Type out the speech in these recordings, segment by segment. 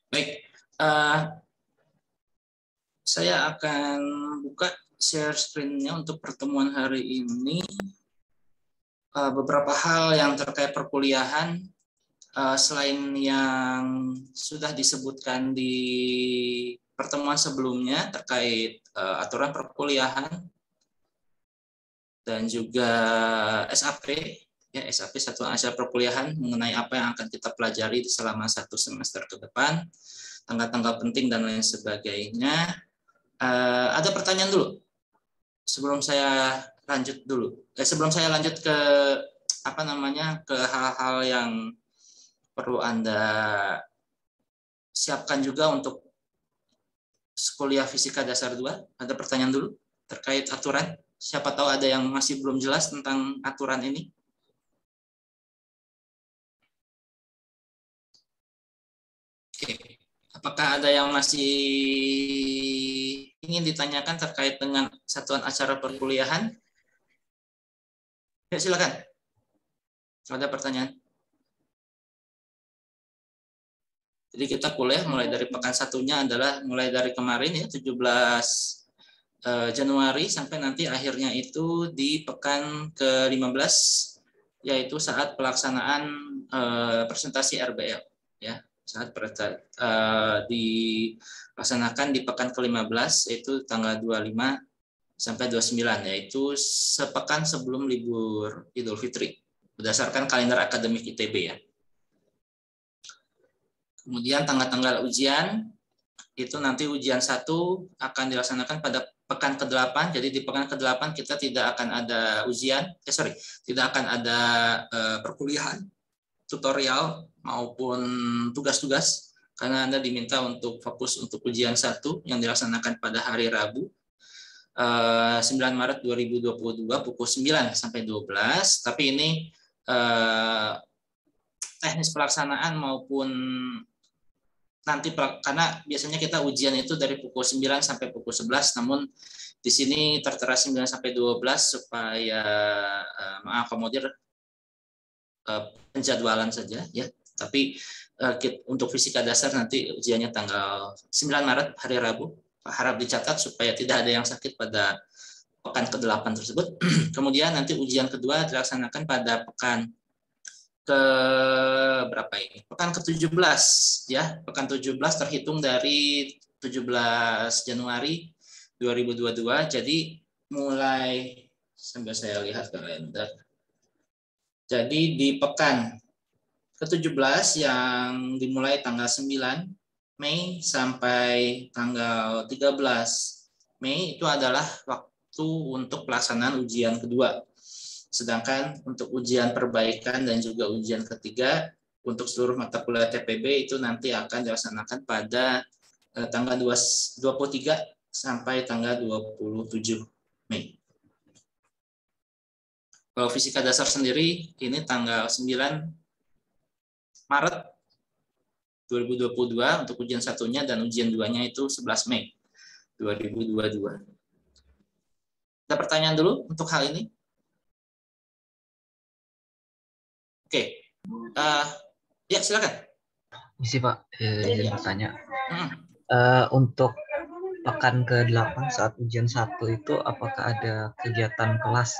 Baik, saya akan buka share screen-nya untuk pertemuan hari ini. Beberapa hal yang terkait perkuliahan, selain yang sudah disebutkan di pertemuan sebelumnya terkait aturan perkuliahan dan juga SAP, ya SAP Satuan Acara Perkuliahan mengenai apa yang akan kita pelajari selama 1 semester ke depan, tanggal-tanggal penting dan lain sebagainya. Ada pertanyaan dulu sebelum saya lanjut dulu. Sebelum saya lanjut ke ke hal-hal yang perlu Anda siapkan juga untuk kuliah fisika dasar 2. Ada pertanyaan dulu terkait aturan. Siapa tahu ada yang masih belum jelas tentang aturan ini. Oke. Apakah ada yang masih ingin ditanyakan terkait dengan satuan acara perkuliahan? Ya, silakan. Ada pertanyaan? Jadi kita kuliah mulai dari pekan satunya adalah mulai dari kemarin ya 17 Januari sampai nanti akhirnya itu di pekan ke-15 yaitu saat pelaksanaan presentasi RBL ya. Saat dilaksanakan di pekan ke-15 yaitu tanggal 25 sampai 29 yaitu sepekan sebelum libur Idul Fitri berdasarkan kalender akademik ITB ya. Kemudian tanggal-tanggal ujian itu nanti ujian 1 akan dilaksanakan pada pekan ke-8. Jadi di pekan ke-8 kita tidak akan ada ujian, tidak akan ada perkuliahan, tutorial maupun tugas-tugas karena Anda diminta untuk fokus untuk ujian 1 yang dilaksanakan pada hari Rabu 9 Maret 2022 pukul 9 sampai 12. Tapi ini teknis pelaksanaan maupun nanti karena biasanya kita ujian itu dari pukul 9 sampai pukul 11, namun di sini tertera 9 sampai 12 supaya mengakomodir penjadwalan saja ya. Tapi untuk fisika dasar nanti ujiannya tanggal 9 Maret hari Rabu. Harap dicatat supaya tidak ada yang sakit pada pekan ke-8 tersebut. Kemudian nanti ujian kedua dilaksanakan pada pekan ke berapa ini? Pekan ke-17 ya. Pekan 17 terhitung dari 17 Januari 2022. Jadi mulai sambil saya lihat kalender. Jadi di pekan ke-17 yang dimulai tanggal 9 Mei sampai tanggal 13 Mei itu adalah waktu untuk pelaksanaan ujian kedua. Sedangkan untuk ujian perbaikan dan juga ujian ketiga untuk seluruh mata kuliah TPB itu nanti akan dilaksanakan pada tanggal 23 sampai tanggal 27 Mei. Kalau fisika dasar sendiri ini tanggal 9 Maret 2022 untuk ujian satunya dan ujian duanya itu 11 Mei 2022. Ada pertanyaan dulu untuk hal ini? Oke, ya silakan. Isi Pak, izin bertanya. Untuk pekan ke-8 saat ujian 1 itu apakah ada kegiatan kelas?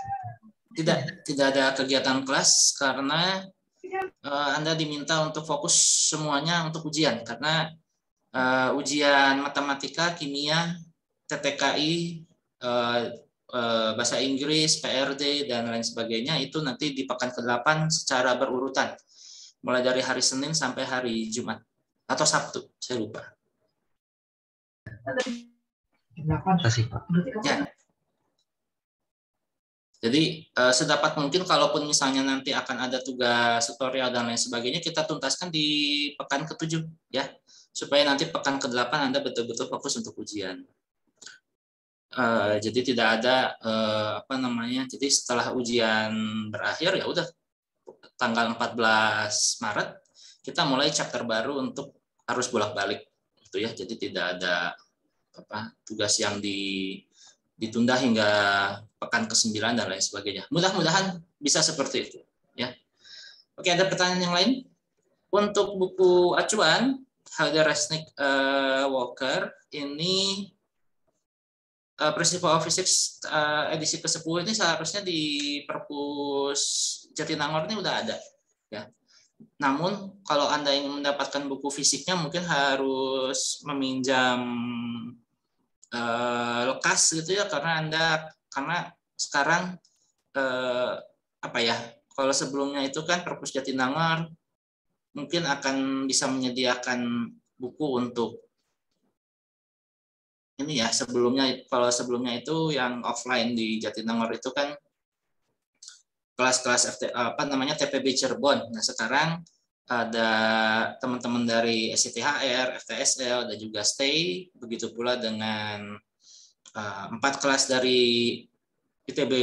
Tidak ada kegiatan kelas karena Anda diminta untuk fokus semuanya untuk ujian karena ujian matematika, kimia, TTKI, bahasa Inggris, PRD, dan lain sebagainya itu nanti di pekan ke-8 secara berurutan. Mulai dari hari Senin sampai hari Jumat. Atau Sabtu, saya lupa. Ya. Jadi sedapat mungkin kalaupun misalnya nanti akan ada tugas tutorial dan lain sebagainya, kita tuntaskan di pekan ke-7 ya. Supaya nanti pekan ke-8 Anda betul-betul fokus untuk ujian. Jadi tidak ada jadi setelah ujian berakhir ya udah tanggal 14 Maret kita mulai chapter baru untuk harus bolak-balik gitu ya. Jadi tidak ada tugas yang ditunda hingga pekan ke-9 dan lain sebagainya. Mudah-mudahan bisa seperti itu ya. Oke, ada pertanyaan yang lain? Untuk buku acuan Halder Resnick Walker ini Principle of Physics edisi ke-10 ini seharusnya di Perpus Jatinangor ini udah ada ya. Namun kalau Anda ingin mendapatkan buku fisiknya mungkin harus meminjam lekas gitu ya, karena sekarang apa ya, kalau sebelumnya itu kan Perpus Jatinangor mungkin akan bisa menyediakan buku untuk ini ya, kalau sebelumnya itu yang offline di Jatinangor itu kan kelas-kelas TPB Cirebon. Nah, sekarang ada teman-teman dari SCTHR, FTSL, dan juga STAY, begitu pula dengan 4 kelas dari ITB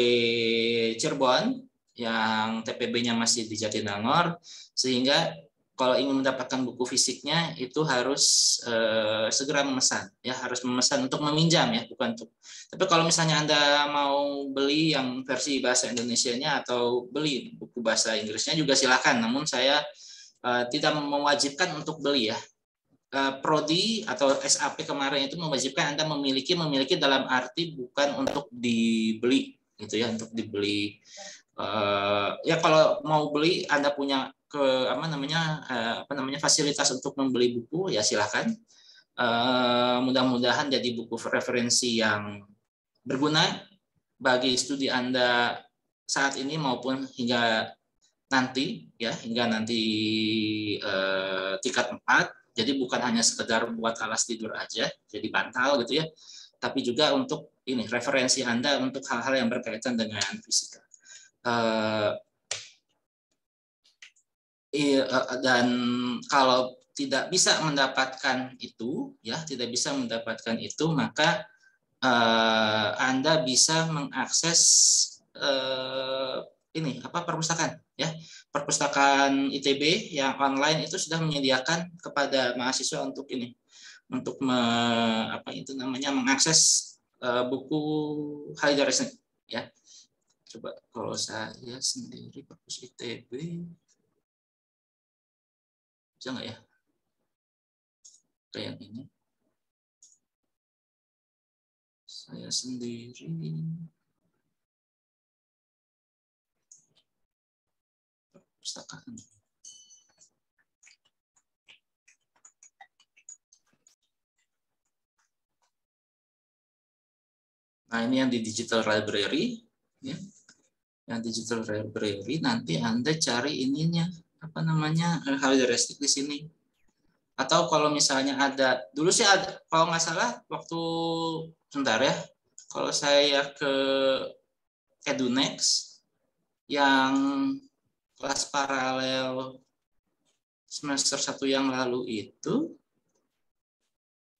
Cirebon yang TPB-nya masih di Jatinangor, sehingga kalau ingin mendapatkan buku fisiknya itu harus segera memesan ya, harus memesan untuk meminjam ya, bukan untuk. Tapi kalau misalnya Anda mau beli yang versi bahasa Indonesianya atau beli buku bahasa Inggrisnya juga silakan, namun saya tidak mewajibkan untuk beli ya. Prodi atau SAP kemarin itu mewajibkan Anda memiliki dalam arti bukan untuk dibeli gitu ya, untuk dibeli. Ya kalau mau beli Anda punya fasilitas untuk membeli buku ya silakan. Mudah-mudahan jadi buku referensi yang berguna bagi studi Anda saat ini maupun hingga nanti tingkat 4. Jadi bukan hanya sekedar buat alas tidur aja, jadi bantal gitu ya, tapi juga untuk ini referensi Anda untuk hal-hal yang berkaitan dengan fisika. Dan kalau tidak bisa mendapatkan itu maka Anda bisa mengakses perpustakaan ya. Perpustakaan ITB yang online itu sudah menyediakan kepada mahasiswa untuk mengakses buku Halder Resnick ya. Coba kalau saya sendiri perpus ITB bisa nggak ya? Kayak ini. Saya sendiri perpustakaan. Nah, ini yang di digital library ya. Yang digital library nanti Anda cari ininya Halder Resnick di sini. Atau kalau misalnya ada, dulu sih ada, kalau nggak salah waktu sebentar ya, kalau saya ke Edunex yang kelas paralel semester 1 yang lalu itu,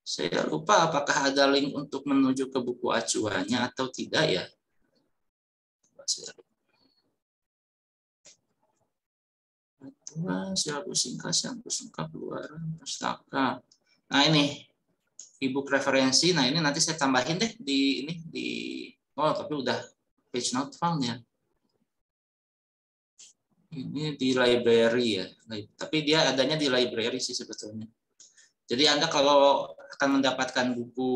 saya lupa apakah ada link untuk menuju ke buku acuannya atau tidak ya. Silabus singkat, keluaran pustaka. Nah ini ebook referensi. Nah ini nanti saya tambahin deh tapi udah page not found ya. Ini di library ya. Tapi dia adanya di library sih sebetulnya. Jadi Anda kalau akan mendapatkan buku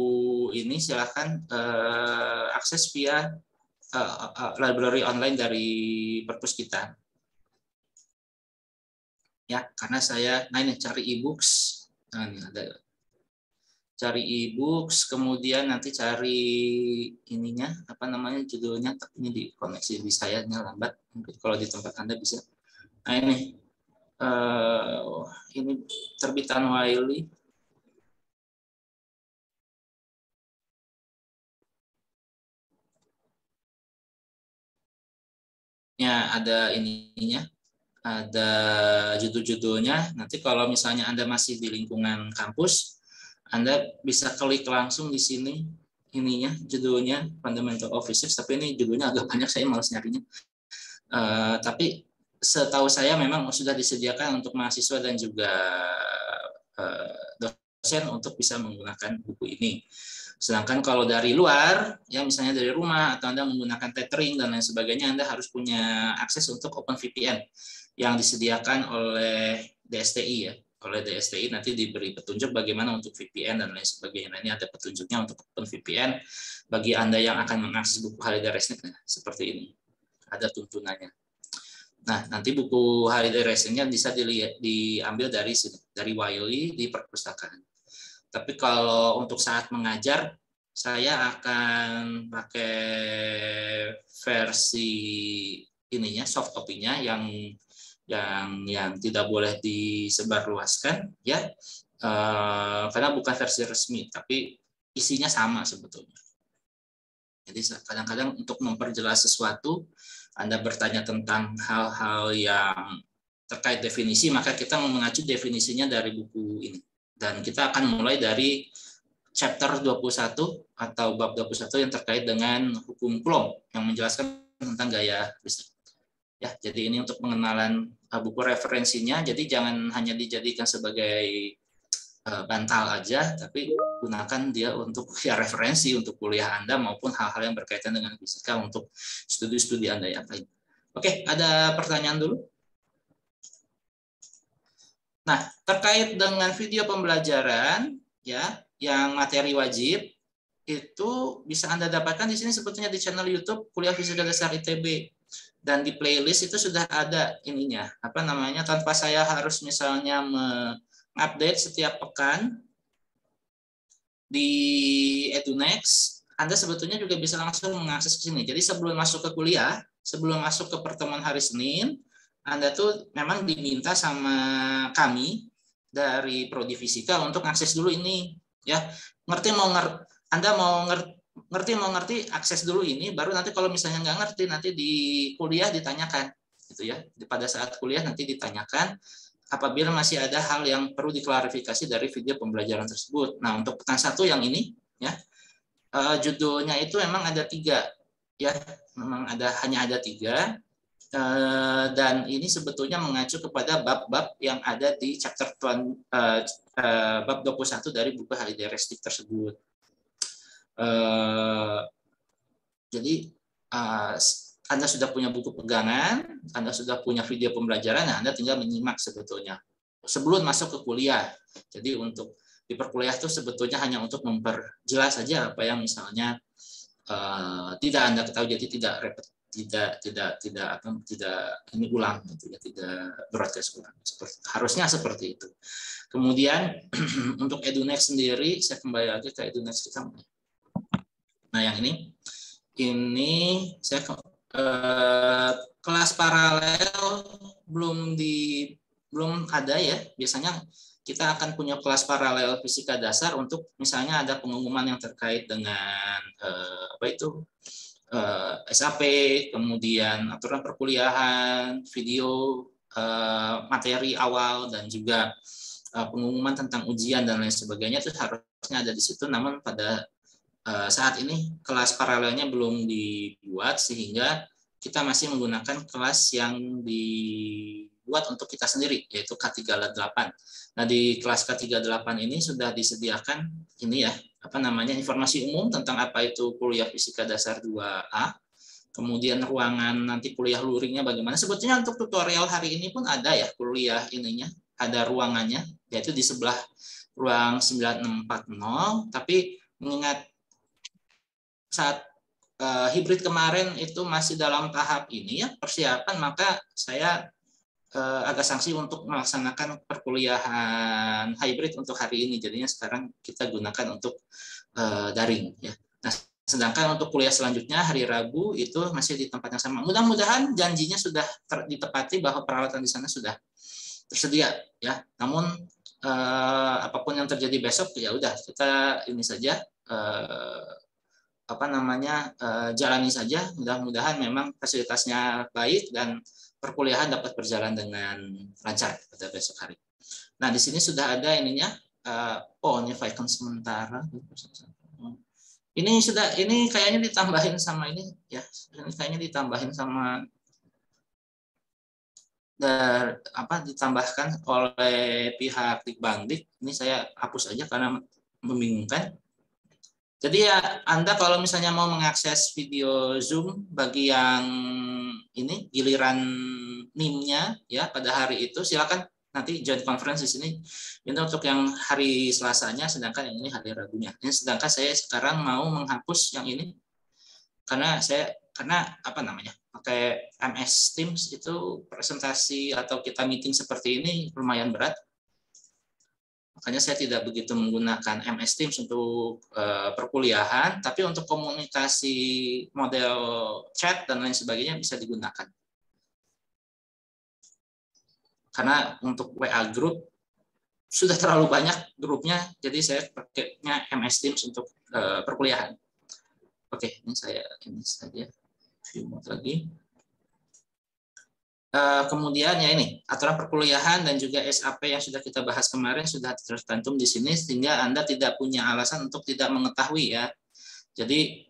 ini silahkan akses via library online dari perpus kita. Ya, karena saya ini cari e-books. Nah, ini ada cari e-books, kemudian nanti cari ininya judulnya, tapi ini di koneksi di saya ini lambat. Mungkin kalau di tempat Anda bisa. Nah, ini terbitan Wiley. Ya, ada ininya. Ada judul-judulnya. Nanti kalau misalnya Anda masih di lingkungan kampus, Anda bisa klik langsung di sini judulnya Fundamental of Physics, tapi ini judulnya agak banyak, saya malas nyarinya. Tapi setahu saya memang sudah disediakan untuk mahasiswa dan juga dosen untuk bisa menggunakan buku ini. Sedangkan kalau dari luar, ya misalnya dari rumah atau Anda menggunakan tethering dan lain sebagainya, Anda harus punya akses untuk OpenVPN yang disediakan oleh DSTI ya. oleh DSTI, nanti diberi petunjuk bagaimana untuk VPN dan lain sebagainya. Nah, ini ada petunjuknya untuk Open VPN bagi Anda yang akan mengakses buku Halida Resnick. Nah, seperti ini. Ada tuntunannya. Nah, nanti buku Halida Resnicknya bisa diambil dari sini, dari Wiley di perpustakaan. Tapi kalau untuk saat mengajar, saya akan pakai versi ininya, soft copy-nya yang tidak boleh disebarluaskan, ya, karena bukan versi resmi, tapi isinya sama sebetulnya. Jadi kadang-kadang untuk memperjelas sesuatu, Anda bertanya tentang hal-hal yang terkait definisi, maka kita mengacu definisinya dari buku ini. Dan kita akan mulai dari chapter 21 atau bab 21 yang terkait dengan hukum Coulomb yang menjelaskan tentang gaya listrik. Ya, jadi ini untuk pengenalan buku referensinya. Jadi jangan hanya dijadikan sebagai bantal aja, tapi gunakan dia untuk ya referensi untuk kuliah Anda maupun hal-hal yang berkaitan dengan fisika untuk studi-studi Anda yang lain. Oke, ada pertanyaan dulu? Nah, terkait dengan video pembelajaran ya yang materi wajib itu bisa Anda dapatkan di sini sebetulnya di channel YouTube Kuliah Fisika Dasar ITB. Dan di playlist itu sudah ada ininya, apa namanya, tanpa saya harus misalnya mengupdate setiap pekan di Edunext, Anda sebetulnya juga bisa langsung mengakses ke sini. Jadi sebelum masuk ke kuliah, sebelum masuk ke pertemuan hari Senin, Anda tuh memang diminta sama kami dari Prodi Fisika untuk akses dulu ini, ya. Anda mau ngerti akses dulu ini, baru nanti kalau misalnya nggak ngerti nanti di kuliah ditanyakan, gitu ya. Pada saat kuliah nanti ditanyakan apabila masih ada hal yang perlu diklarifikasi dari video pembelajaran tersebut. Nah, untuk pekan 1 yang ini, ya, judulnya itu memang ada 3, ya, memang hanya ada 3, dan ini sebetulnya mengacu kepada bab-bab yang ada di chapter bab 21 dari buku Halida Resnick tersebut. Jadi Anda sudah punya buku pegangan, Anda sudah punya video pembelajaran, nah Anda tinggal menyimak sebetulnya sebelum masuk ke kuliah. Jadi untuk di perkuliah itu sebetulnya hanya untuk memperjelas saja apa yang misalnya tidak Anda ketahui, jadi tidak repot, tidak ini ulang, gitu ya, tidak broadcast ulang. Harusnya seperti itu. Kemudian untuk Edunext sendiri, saya kembali lagi ke Edunext kita. Nah, yang ini saya kelas paralel belum ada ya. Biasanya kita akan punya kelas paralel fisika dasar untuk misalnya ada pengumuman yang terkait dengan SAP, kemudian aturan perkuliahan, video, materi awal, dan juga pengumuman tentang ujian dan lain sebagainya itu harusnya ada di situ. Namun pada saat ini kelas paralelnya belum dibuat sehingga kita masih menggunakan kelas yang dibuat untuk kita sendiri, yaitu K38. Nah, di kelas K38 ini sudah disediakan ini ya, apa namanya, informasi umum tentang apa itu kuliah fisika dasar 2A. Kemudian ruangan nanti kuliah luringnya bagaimana. Sebetulnya untuk tutorial hari ini pun ada ya kuliah ininya, ada ruangannya, yaitu di sebelah ruang 9640, tapi mengingat saat hibrid kemarin itu masih dalam tahap ini ya persiapan, maka saya agak sangsi untuk melaksanakan perkuliahan hybrid untuk hari ini. Jadinya sekarang kita gunakan untuk daring ya. Nah, sedangkan untuk kuliah selanjutnya hari Rabu itu masih di tempat yang sama. Mudah-mudahan janjinya sudah ditepati bahwa peralatan di sana sudah tersedia ya. Namun apapun yang terjadi besok ya udah kita ini saja jalani saja. Mudah-mudahan memang fasilitasnya baik dan perkuliahan dapat berjalan dengan lancar pada besok hari. Nah, di sini sudah ada ininya. Ini icon sementara. Ini kayaknya ditambahin sama ini ya. Ini kayaknya ditambahin sama ditambahkan oleh pihak Dikbangdik. Ini saya hapus aja karena membingungkan. Jadi ya Anda kalau misalnya mau mengakses video Zoom bagi yang ini giliran NIM-nya ya pada hari itu, silakan nanti joint conference di sini itu untuk yang hari Selasanya, sedangkan yang ini hari Rabunya. Ini sedangkan saya sekarang mau menghapus yang ini karena apa namanya, pakai MS Teams itu presentasi atau kita meeting seperti ini lumayan berat. Makanya saya tidak begitu menggunakan MS Teams untuk perkuliahan, tapi untuk komunikasi model chat dan lain sebagainya bisa digunakan. Karena untuk WA group sudah terlalu banyak grupnya, jadi saya pakainya MS Teams untuk perkuliahan. Oke, ini saja view mode lagi. Kemudian ya ini aturan perkuliahan dan juga SAP yang sudah kita bahas kemarin sudah tercantum di sini, sehingga Anda tidak punya alasan untuk tidak mengetahui ya. Jadi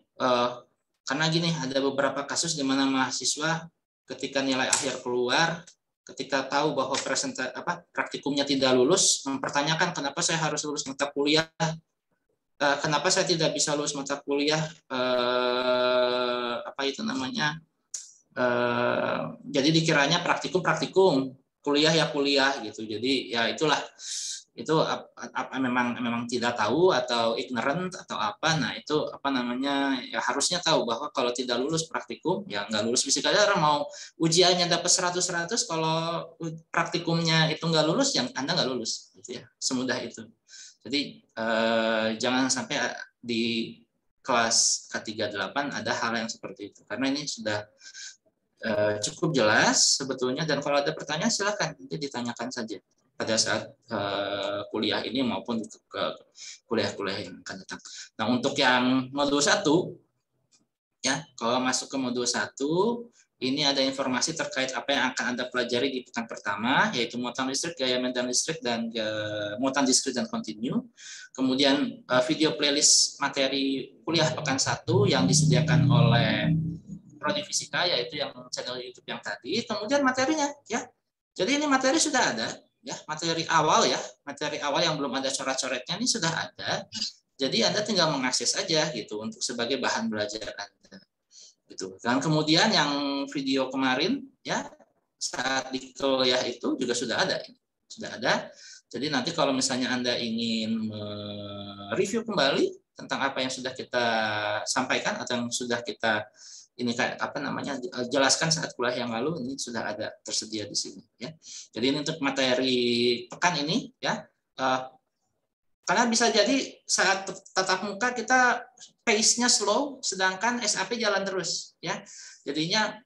karena gini, ada beberapa kasus di mana mahasiswa ketika nilai akhir keluar, ketika tahu bahwa praktikumnya tidak lulus, mempertanyakan kenapa saya harus lulus mata kuliah, kenapa saya tidak bisa lulus mata kuliah jadi dikiranya praktikum, kuliah ya kuliah gitu. Jadi ya itulah, itu memang tidak tahu atau ignorant atau apa. Nah itu ya harusnya tahu bahwa kalau tidak lulus praktikum ya nggak lulus fisika dasar. Mau ujiannya dapat 100 kalau praktikumnya itu nggak lulus, yang Anda nggak lulus gitu ya, semudah itu. Jadi jangan sampai di kelas K38 ada hal yang seperti itu, karena ini sudah cukup jelas sebetulnya, dan kalau ada pertanyaan silakan nanti ditanyakan saja pada saat kuliah ini maupun ke kuliah-kuliah yang akan datang. Nah, untuk yang modul 1 ya, kalau masuk ke modul 1 ini ada informasi terkait apa yang akan Anda pelajari di pekan pertama, yaitu muatan listrik, gaya medan listrik, dan muatan diskrit dan kontinu. Kemudian video playlist materi kuliah pekan 1 yang disediakan oleh Prodi Fisika, yaitu yang channel YouTube yang tadi. Kemudian materinya ya. Jadi ini materi sudah ada ya, materi awal yang belum ada coret-coretnya ini sudah ada. Jadi Anda tinggal mengakses aja gitu untuk sebagai bahan belajar Anda. Gitu. Dan kemudian yang video kemarin ya saat di kuliah itu juga sudah ada. Sudah ada. Jadi nanti kalau misalnya Anda ingin mereview kembali tentang apa yang sudah kita sampaikan atau yang sudah kita jelaskan saat kuliah yang lalu, ini sudah ada tersedia di sini ya. Jadi ini untuk materi pekan ini ya. Karena bisa jadi saat tatap muka kita pace-nya slow, sedangkan SAP jalan terus ya. Jadinya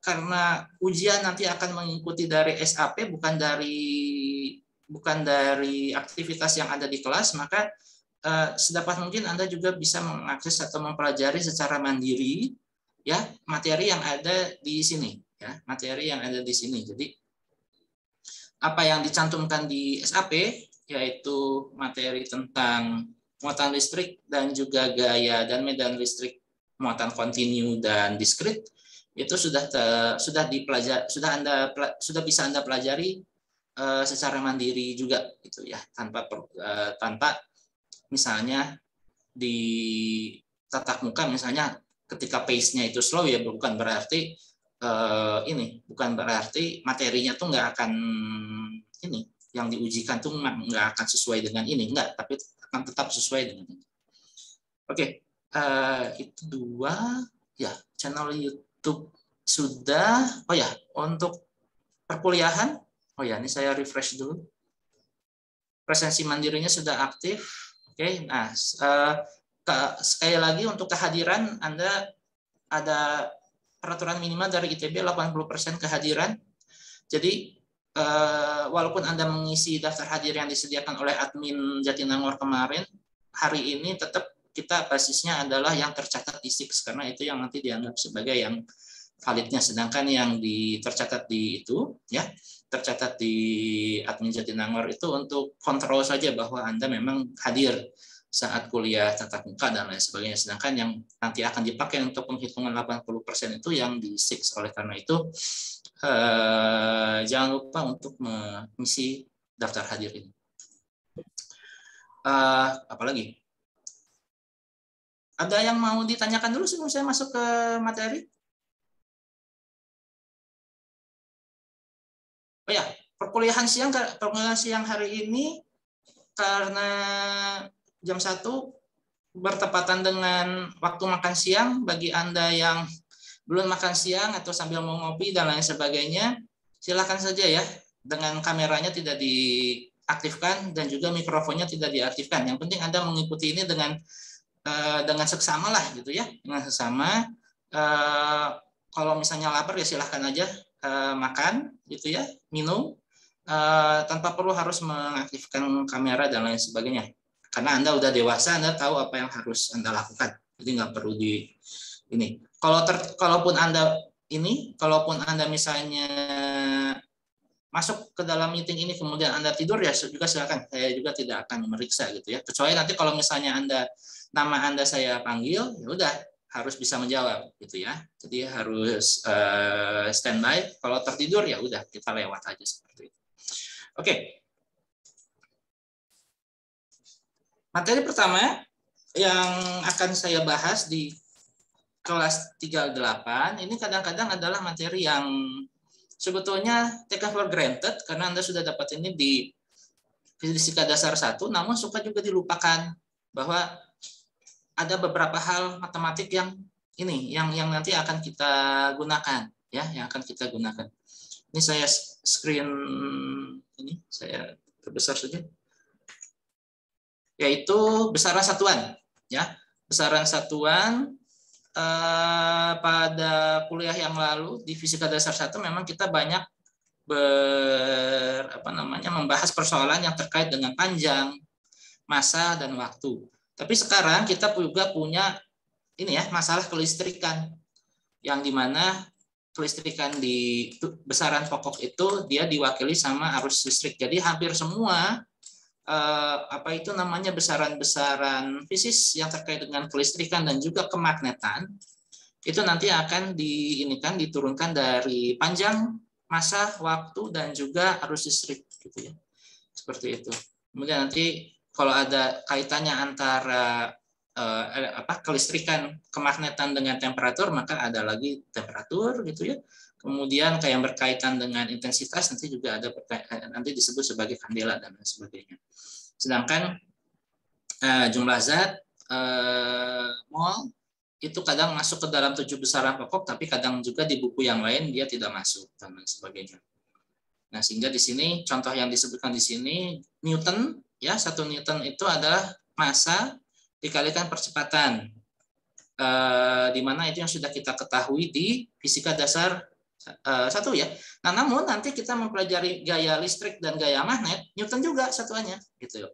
karena ujian nanti akan mengikuti dari SAP, bukan dari aktivitas yang ada di kelas, maka sedapat mungkin Anda juga bisa mengakses atau mempelajari secara mandiri ya materi yang ada di sini ya, materi yang ada di sini. Jadi apa yang dicantumkan di SAP yaitu materi tentang muatan listrik dan juga gaya dan medan listrik, muatan kontinu dan diskrit, itu sudah bisa Anda pelajari secara mandiri juga gitu ya, tanpa misalnya di tatap muka misalnya ketika pace-nya itu slow ya, bukan berarti materinya tuh nggak akan yang diujikan tuh nggak akan sesuai dengan ini, enggak, tapi akan tetap sesuai dengan ini. Oke, itu 2 ya, channel YouTube sudah. Oh ya, untuk perkuliahan, ini saya refresh dulu. Presensi mandirinya sudah aktif. Oke, nah sekali lagi untuk kehadiran Anda ada peraturan minimal dari ITB 80% kehadiran. Jadi walaupun Anda mengisi daftar hadir yang disediakan oleh admin Jatinangor kemarin, hari ini tetap kita basisnya adalah yang tercatat di SIX, karena itu yang nanti dianggap sebagai yang validnya, sedangkan yang tercatat di itu ya, tercatat di admin Jatinangor itu untuk kontrol saja bahwa Anda memang hadir saat kuliah tatap muka dan lain sebagainya, sedangkan yang nanti akan dipakai untuk penghitungan 80% itu yang di SIX. Oleh karena itu jangan lupa untuk mengisi daftar hadir ini. Apalagi? Ada yang mau ditanyakan dulu sebelum saya masuk ke materi? Oh ya, perkuliahan siang hari ini karena jam 1 bertepatan dengan waktu makan siang bagi Anda yang belum makan siang atau sambil mau ngopi dan lain sebagainya, silakan saja ya, dengan kameranya tidak diaktifkan dan juga mikrofonnya tidak diaktifkan. Yang penting Anda mengikuti ini dengan seksama lah gitu ya, dengan seksama. Kalau misalnya lapar ya silahkan aja makan gitu ya, minum tanpa perlu harus mengaktifkan kamera dan lain sebagainya. Karena Anda udah dewasa, Anda tahu apa yang harus Anda lakukan. Jadi nggak perlu di ini. Kalaupun Anda misalnya masuk ke dalam meeting ini kemudian Anda tidur ya juga silakan. Saya juga tidak akan memeriksa gitu ya. Kecuali nanti kalau misalnya nama Anda saya panggil, ya udah harus bisa menjawab gitu ya. Jadi harus standby. Kalau tertidur ya udah kita lewat aja seperti itu. Oke. Materi pertama yang akan saya bahas di kelas 38 ini kadang-kadang adalah materi yang sebetulnya taken for granted karena Anda sudah dapat ini di fisika dasar 1, namun suka juga dilupakan bahwa ada beberapa hal matematik yang nanti akan kita gunakan ya, yang akan kita gunakan. Ini saya screen ini saya perbesar saja. Yaitu besaran satuan ya. Besaran satuan pada kuliah yang lalu di fisika dasar 1 memang kita banyak membahas persoalan yang terkait dengan panjang, massa dan waktu. Tapi sekarang kita juga punya ini ya, masalah kelistrikan yang dimana kelistrikan di besaran pokok itu dia diwakili sama arus listrik. Jadi hampir semua besaran-besaran fisis yang terkait dengan kelistrikan dan juga kemagnetan itu nanti akan diturunkan dari panjang, massa, waktu dan juga arus listrik gitu ya. Seperti itu. Kemudian nanti kalau ada kaitannya antara kelistrikan, kemagnetan dengan temperatur, maka ada lagi temperatur gitu ya. Kemudian kayak yang berkaitan dengan intensitas nanti juga ada nanti disebut sebagai kandela dan lain sebagainya. Sedangkan jumlah zat, mol itu kadang masuk ke dalam 7 besaran pokok, tapi kadang juga di buku yang lain dia tidak masuk dan lain sebagainya. Nah, sehingga di sini contoh yang disebutkan di sini Newton ya, 1 Newton itu adalah massa dikalikan percepatan. Di mana itu yang sudah kita ketahui di fisika dasar 1 ya. Nah, namun nanti kita mempelajari gaya listrik dan gaya magnet, Newton juga satuannya gitu.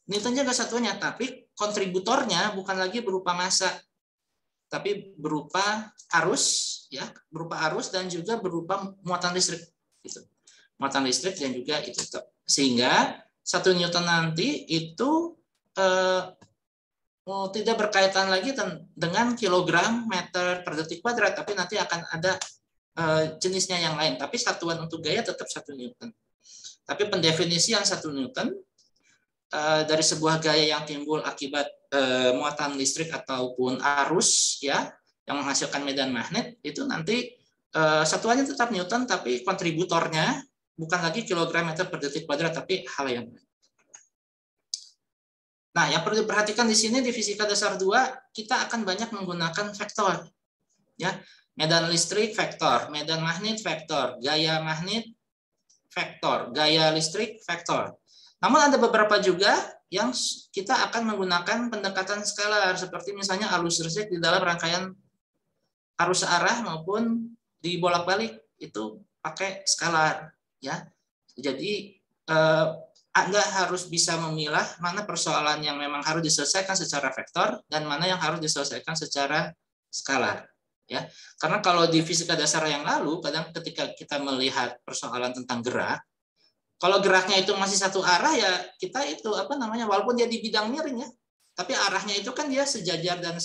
Newton juga satuannya, tapi kontributornya bukan lagi berupa massa, tapi berupa arus ya, dan juga berupa muatan listrik gitu. Muatan listrik dan juga itu. Sehingga 1 Newton nanti itu tidak berkaitan lagi dengan kilogram meter per detik kuadrat, tapi nanti akan ada jenisnya yang lain, tapi satuan untuk gaya tetap 1 Newton. Tapi pendefinisian 1 Newton dari sebuah gaya yang timbul akibat muatan listrik ataupun arus ya yang menghasilkan medan magnet itu nanti satuannya tetap Newton, tapi kontributornya bukan lagi kilogram meter per detik kuadrat, tapi hal yang lain. Nah, yang perlu diperhatikan di sini di fisika dasar 2 kita akan banyak menggunakan vektor ya. Medan listrik vektor, medan magnet vektor, gaya magnet vektor, gaya listrik vektor. Namun ada beberapa juga yang kita akan menggunakan pendekatan skalar seperti misalnya arus listrik di dalam rangkaian arus searah maupun di bolak-balik itu pakai skalar ya. Jadi Anda harus bisa memilah mana persoalan yang memang harus diselesaikan secara vektor dan mana yang harus diselesaikan secara skalar. Ya, karena kalau di fisika dasar yang lalu, kadang ketika kita melihat persoalan tentang gerak, kalau geraknya itu masih satu arah ya kita itu walaupun dia di bidang miring ya, tapi arahnya itu kan dia sejajar dan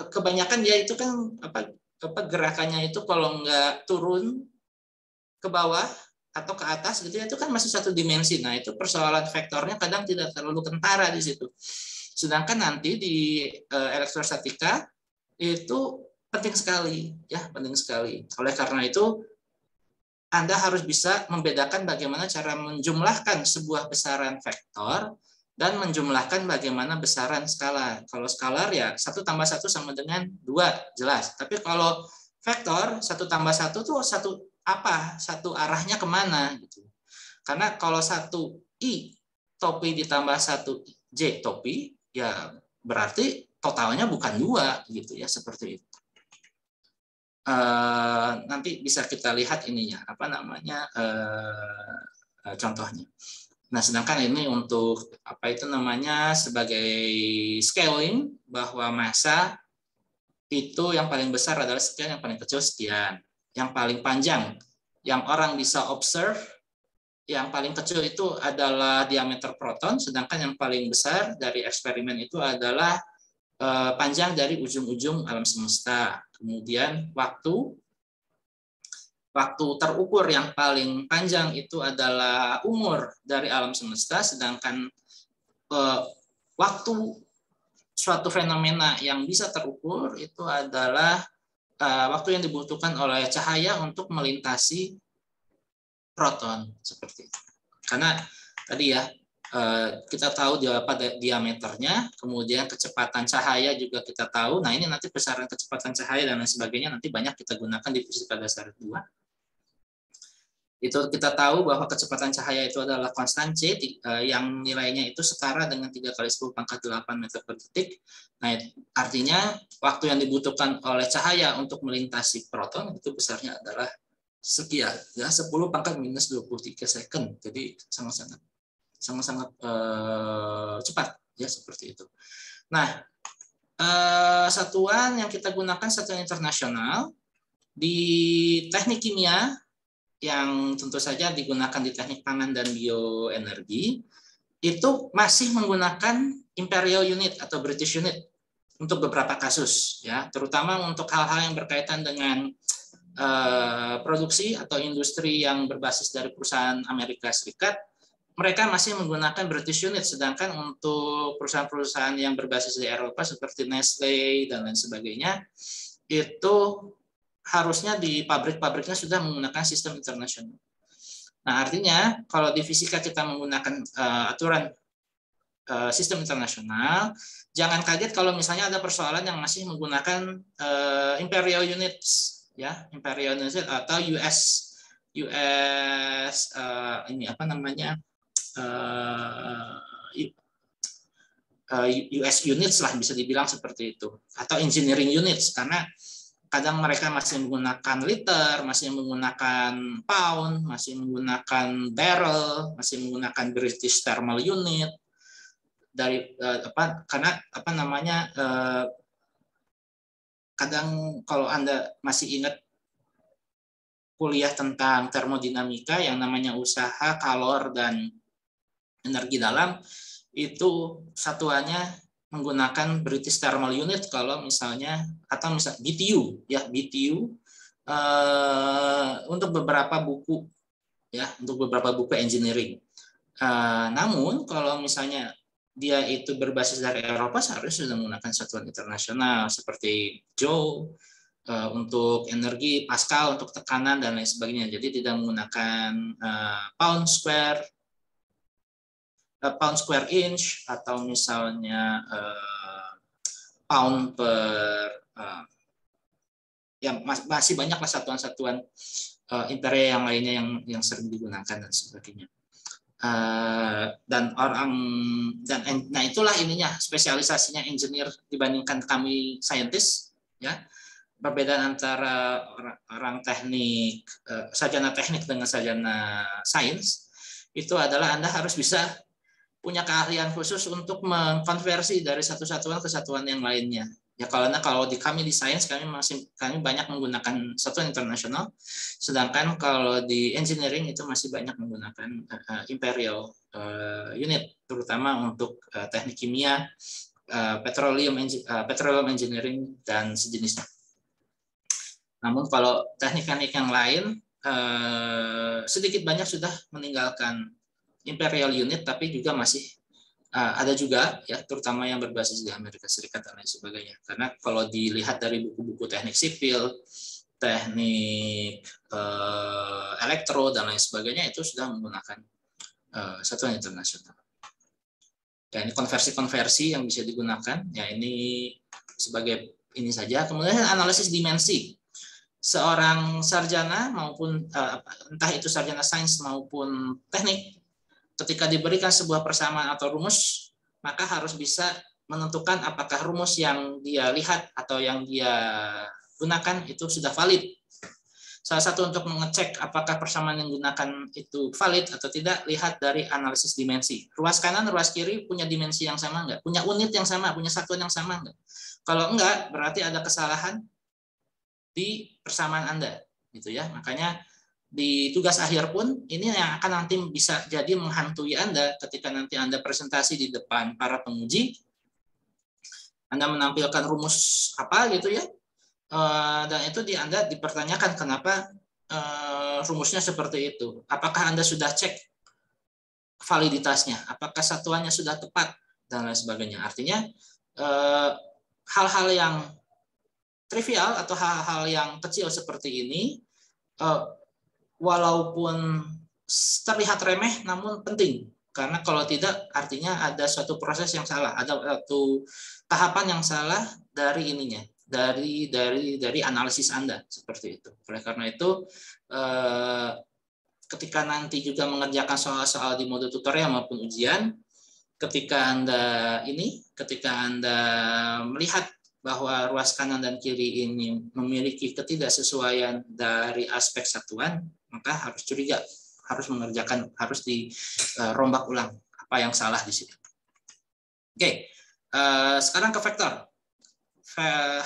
kebanyakan dia itu kan gerakannya itu kalau nggak turun ke bawah atau ke atas gitu ya, itu kan masih satu dimensi. Nah, itu persoalan vektornya kadang tidak terlalu kentara di situ. Sedangkan nanti di elektrostatika itu penting sekali ya, penting sekali. Oleh karena itu Anda harus bisa membedakan bagaimana cara menjumlahkan sebuah besaran vektor dan menjumlahkan bagaimana besaran skalar. Kalau skalar ya 1 tambah 1 sama dengan 2, jelas. Tapi kalau vektor 1 tambah 1 tuh satu arahnya kemana gitu. Karena kalau 1 I topi ditambah 1 J topi, ya berarti totalnya bukan 2 gitu ya, seperti itu. Nanti bisa kita lihat ininya, contohnya. Nah, sedangkan ini untuk sebagai scaling, bahwa massa itu yang paling besar adalah sekian, yang paling kecil sekian. Yang paling panjang yang orang bisa observe, yang paling kecil itu adalah diameter proton, sedangkan yang paling besar dari eksperimen itu adalah panjang dari ujung-ujung alam semesta. Kemudian waktu terukur yang paling panjang itu adalah umur dari alam semesta, sedangkan waktu suatu fenomena yang bisa terukur itu adalah waktu yang dibutuhkan oleh cahaya untuk melintasi proton, seperti itu. Karena tadi ya, kita tahu diameternya, kemudian kecepatan cahaya juga kita tahu. Nah, ini nanti besaran kecepatan cahaya dan lain sebagainya nanti banyak kita gunakan di fisika dasar 2. Itu kita tahu bahwa kecepatan cahaya itu adalah konstan C, yang nilainya itu setara dengan 3 kali 10 pangkat 8 meter per detik. Nah, artinya waktu yang dibutuhkan oleh cahaya untuk melintasi proton itu besarnya adalah sekian, ya, 10 pangkat minus 23 second. Jadi sangat-sangat cepat, ya, seperti itu. Nah, satuan yang kita gunakan satuan internasional di teknik kimia, yang tentu saja digunakan di teknik pangan dan bioenergi, itu masih menggunakan imperial unit atau British unit untuk beberapa kasus, ya, terutama untuk hal-hal yang berkaitan dengan produksi atau industri yang berbasis dari perusahaan Amerika Serikat, mereka masih menggunakan British unit, sedangkan untuk perusahaan-perusahaan yang berbasis di Eropa seperti Nestle dan lain sebagainya, itu harusnya di pabrik-pabriknya sudah menggunakan sistem internasional. Nah, artinya kalau di fisika kita menggunakan aturan sistem internasional, jangan kaget kalau misalnya ada persoalan yang masih menggunakan imperial units, ya, imperial units atau US US units lah, bisa dibilang seperti itu, atau engineering units, karena kadang mereka masih menggunakan liter, masih menggunakan pound, masih menggunakan barrel, masih menggunakan British thermal unit kadang kalau Anda masih ingat kuliah tentang termodinamika yang namanya usaha, kalor, dan energi dalam, itu satuannya menggunakan British Thermal Unit kalau misalnya, atau misalnya BTU, ya, BTU untuk beberapa buku, ya, untuk beberapa buku engineering. Namun kalau misalnya dia itu berbasis dari Eropa, seharusnya sudah menggunakan satuan internasional seperti Joule untuk energi, Pascal untuk tekanan dan lain sebagainya. Jadi tidak menggunakan pound square inch, atau misalnya pound per ya, masih banyaklah satuan-satuan imperial yang lainnya yang sering digunakan dan sebagainya. Nah, itulah ininya spesialisasinya engineer dibandingkan kami scientist, ya. Perbedaan antara orang teknik, sarjana teknik dengan sarjana sains itu adalah Anda harus bisa punya keahlian khusus untuk mengkonversi dari satu satuan ke satuan yang lainnya. Ya, kalau kami di sains, kami banyak menggunakan satuan internasional, sedangkan kalau di engineering itu masih banyak menggunakan imperial unit, terutama untuk teknik kimia, petroleum engineering dan sejenisnya. Namun kalau teknik-teknik yang lain sedikit banyak sudah meninggalkan imperial unit, tapi juga masih ada juga, ya, terutama yang berbasis di Amerika Serikat dan lain sebagainya. Karena kalau dilihat dari buku-buku teknik sipil, teknik elektro dan lain sebagainya itu sudah menggunakan satuan internasional. Ya, ini konversi-konversi yang bisa digunakan. Ya, ini sebagai ini saja. Kemudian analisis dimensi. Seorang sarjana maupun entah itu sarjana sains maupun teknik, ketika diberikan sebuah persamaan atau rumus, maka harus bisa menentukan apakah rumus yang dia lihat atau yang dia gunakan itu sudah valid. Salah satu untuk mengecek apakah persamaan yang digunakan itu valid atau tidak, lihat dari analisis dimensi. Ruas kanan, ruas kiri punya dimensi yang sama enggak? Punya unit yang sama, punya satuan yang sama enggak? Kalau enggak, berarti ada kesalahan di persamaan Anda, gitu ya. Makanya di tugas akhir pun ini yang akan nanti bisa jadi menghantui Anda ketika nanti Anda presentasi di depan para penguji. Anda menampilkan rumus apa gitu ya, dan itu Anda dipertanyakan kenapa rumusnya seperti itu. Apakah Anda sudah cek validitasnya? Apakah satuannya sudah tepat dan lain sebagainya. Artinya hal-hal yang trivial atau hal-hal yang kecil seperti ini, walaupun terlihat remeh, namun penting. Karena kalau tidak, artinya ada suatu proses yang salah, ada suatu tahapan yang salah dari ininya, dari analisis Anda seperti itu. Oleh karena itu, ketika nanti juga mengerjakan soal-soal di mode tutorial maupun ujian, ketika Anda melihat bahwa ruas kanan dan kiri ini memiliki ketidaksesuaian dari aspek satuan, maka harus curiga, harus dirombak ulang apa yang salah di situ. Oke, sekarang ke vektor.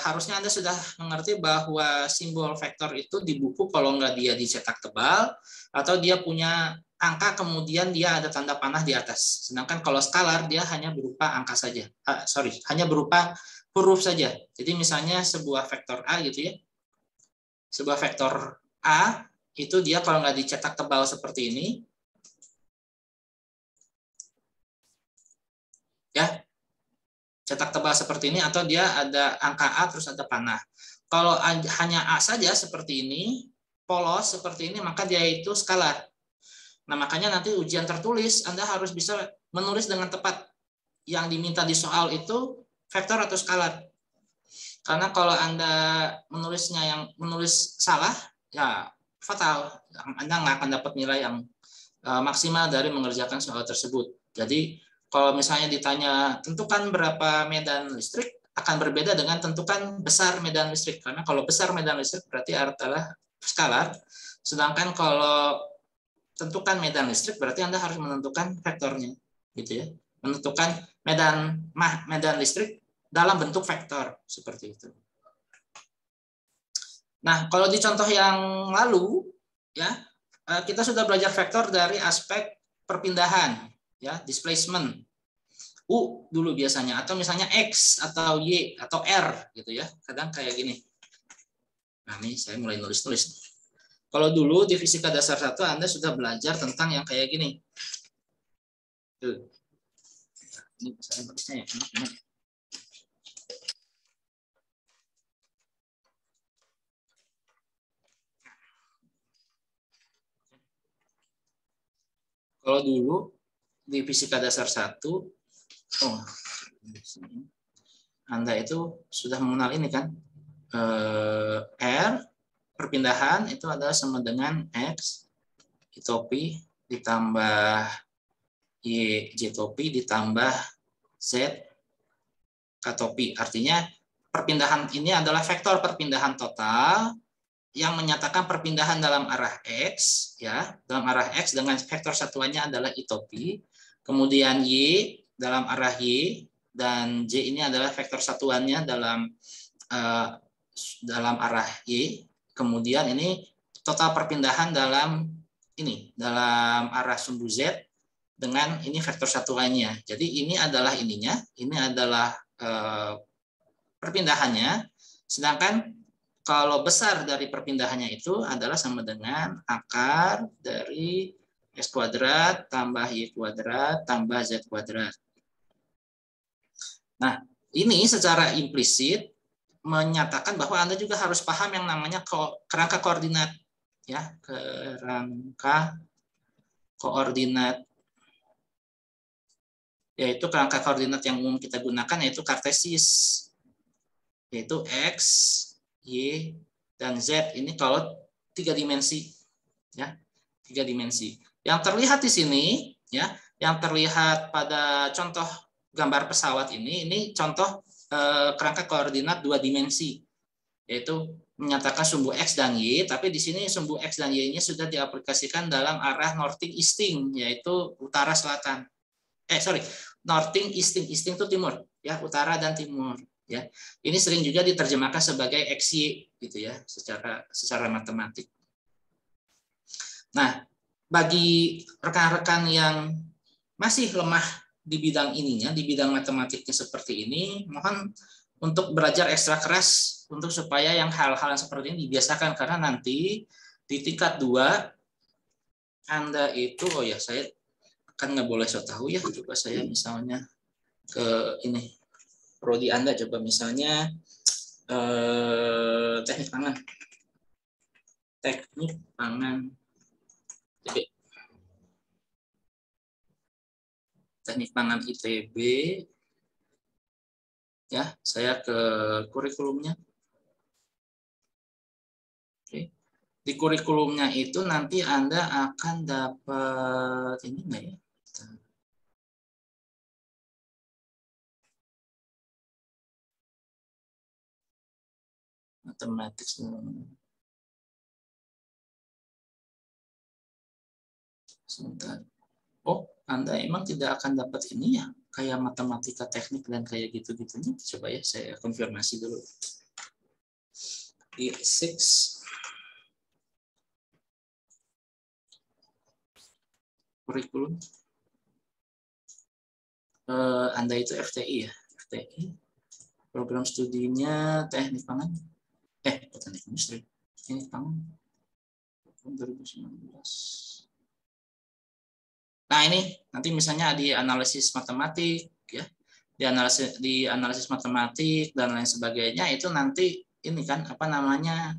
Harusnya Anda sudah mengerti bahwa simbol vektor itu di buku kalau nggak dia dicetak tebal atau dia punya angka kemudian dia ada tanda panah di atas. Sedangkan kalau skalar dia hanya berupa angka saja. Hanya berupa huruf saja. Jadi misalnya sebuah vektor A gitu ya. Sebuah vektor A itu dia kalau nggak dicetak tebal seperti ini, ya, cetak tebal seperti ini, atau dia ada angka A terus ada panah. Kalau hanya A saja seperti ini, polos seperti ini, maka dia itu skalar. Nah, makanya nanti ujian tertulis Anda harus bisa menulis dengan tepat. Yang diminta di soal itu vektor atau skalar. Karena kalau Anda menulis salah, ya fatal. Anda nggak akan dapat nilai yang maksimal dari mengerjakan soal tersebut. Jadi kalau misalnya ditanya tentukan berapa medan listrik, akan berbeda dengan tentukan besar medan listrik. Karena kalau besar medan listrik berarti adalah skalar. Sedangkan kalau tentukan medan listrik berarti Anda harus menentukan vektornya, gitu ya. Menentukan medan listrik dalam bentuk vektor seperti itu. Nah, kalau di contoh yang lalu, ya, kita sudah belajar vektor dari aspek perpindahan, ya, displacement. U dulu biasanya, atau misalnya X atau Y atau R gitu ya. Kadang kayak gini. Nah, ini saya mulai nulis-nulis. Kalau dulu di fisika dasar 1 Anda sudah belajar tentang yang kayak gini. Tuh. Ini saya nulisnya ya. Kalau dulu di fisika dasar 1, Anda itu sudah mengenal ini kan, R perpindahan itu adalah sama dengan X itopi ditambah Y jtopi ditambah Z katopi. Artinya perpindahan ini adalah vektor perpindahan total yang menyatakan perpindahan dalam arah X, ya, dalam arah X dengan vektor satuannya adalah itopi. Kemudian Y dalam arah Y dan J ini adalah vektor satuannya dalam arah Y. Kemudian ini total perpindahan dalam arah sumbu Z dengan ini vektor satuannya. Jadi ini adalah ininya, ini adalah perpindahannya. Sedangkan kalau besar dari perpindahannya itu adalah sama dengan akar dari X kuadrat tambah Y kuadrat tambah Z kuadrat. Nah, ini secara implisit menyatakan bahwa Anda juga harus paham yang namanya kerangka koordinat, ya, kerangka koordinat, yaitu kerangka koordinat yang umum kita gunakan yaitu kartesis, yaitu x, y, dan z. Ini kalau 3 dimensi, ya, 3 dimensi. Yang terlihat di sini, ya, yang terlihat pada contoh gambar pesawat ini contoh kerangka koordinat 2 dimensi, yaitu menyatakan sumbu x dan y, tapi di sini sumbu x dan y-nya sudah diaplikasikan dalam arah northing easting, yaitu utara selatan. Northing easting, easting itu timur, ya, utara dan timur, ya. Ini sering juga diterjemahkan sebagai xy gitu ya, secara matematik. Nah, bagi rekan-rekan yang masih lemah di bidang ininya, di bidang matematiknya seperti ini, mohon untuk belajar ekstra keras untuk supaya yang hal-hal yang seperti ini dibiasakan, karena nanti di tingkat 2 Anda itu, oh ya, saya kan nggak boleh so tahu ya, coba saya misalnya ke ini prodi Anda, coba misalnya teknik pangan. Teknik pangan. Teknik pangan ITB. Ya, saya ke kurikulumnya. Oke. Di kurikulumnya itu nanti Anda akan dapat ini enggak ya? Matematik. Sebentar. Oh, Anda emang tidak akan dapat ini ya, kayak matematika teknik dan kayak gitu-gitunya. Coba ya, saya konfirmasi dulu. Di 6 kurikulum. Anda itu FTI ya, FTI. Program studinya teknik pangan. Teknik industri. Teknik pangan. 2019. Nah, ini nanti misalnya di analisis matematik, ya, di analisis matematik dan lain sebagainya, itu nanti ini kan apa namanya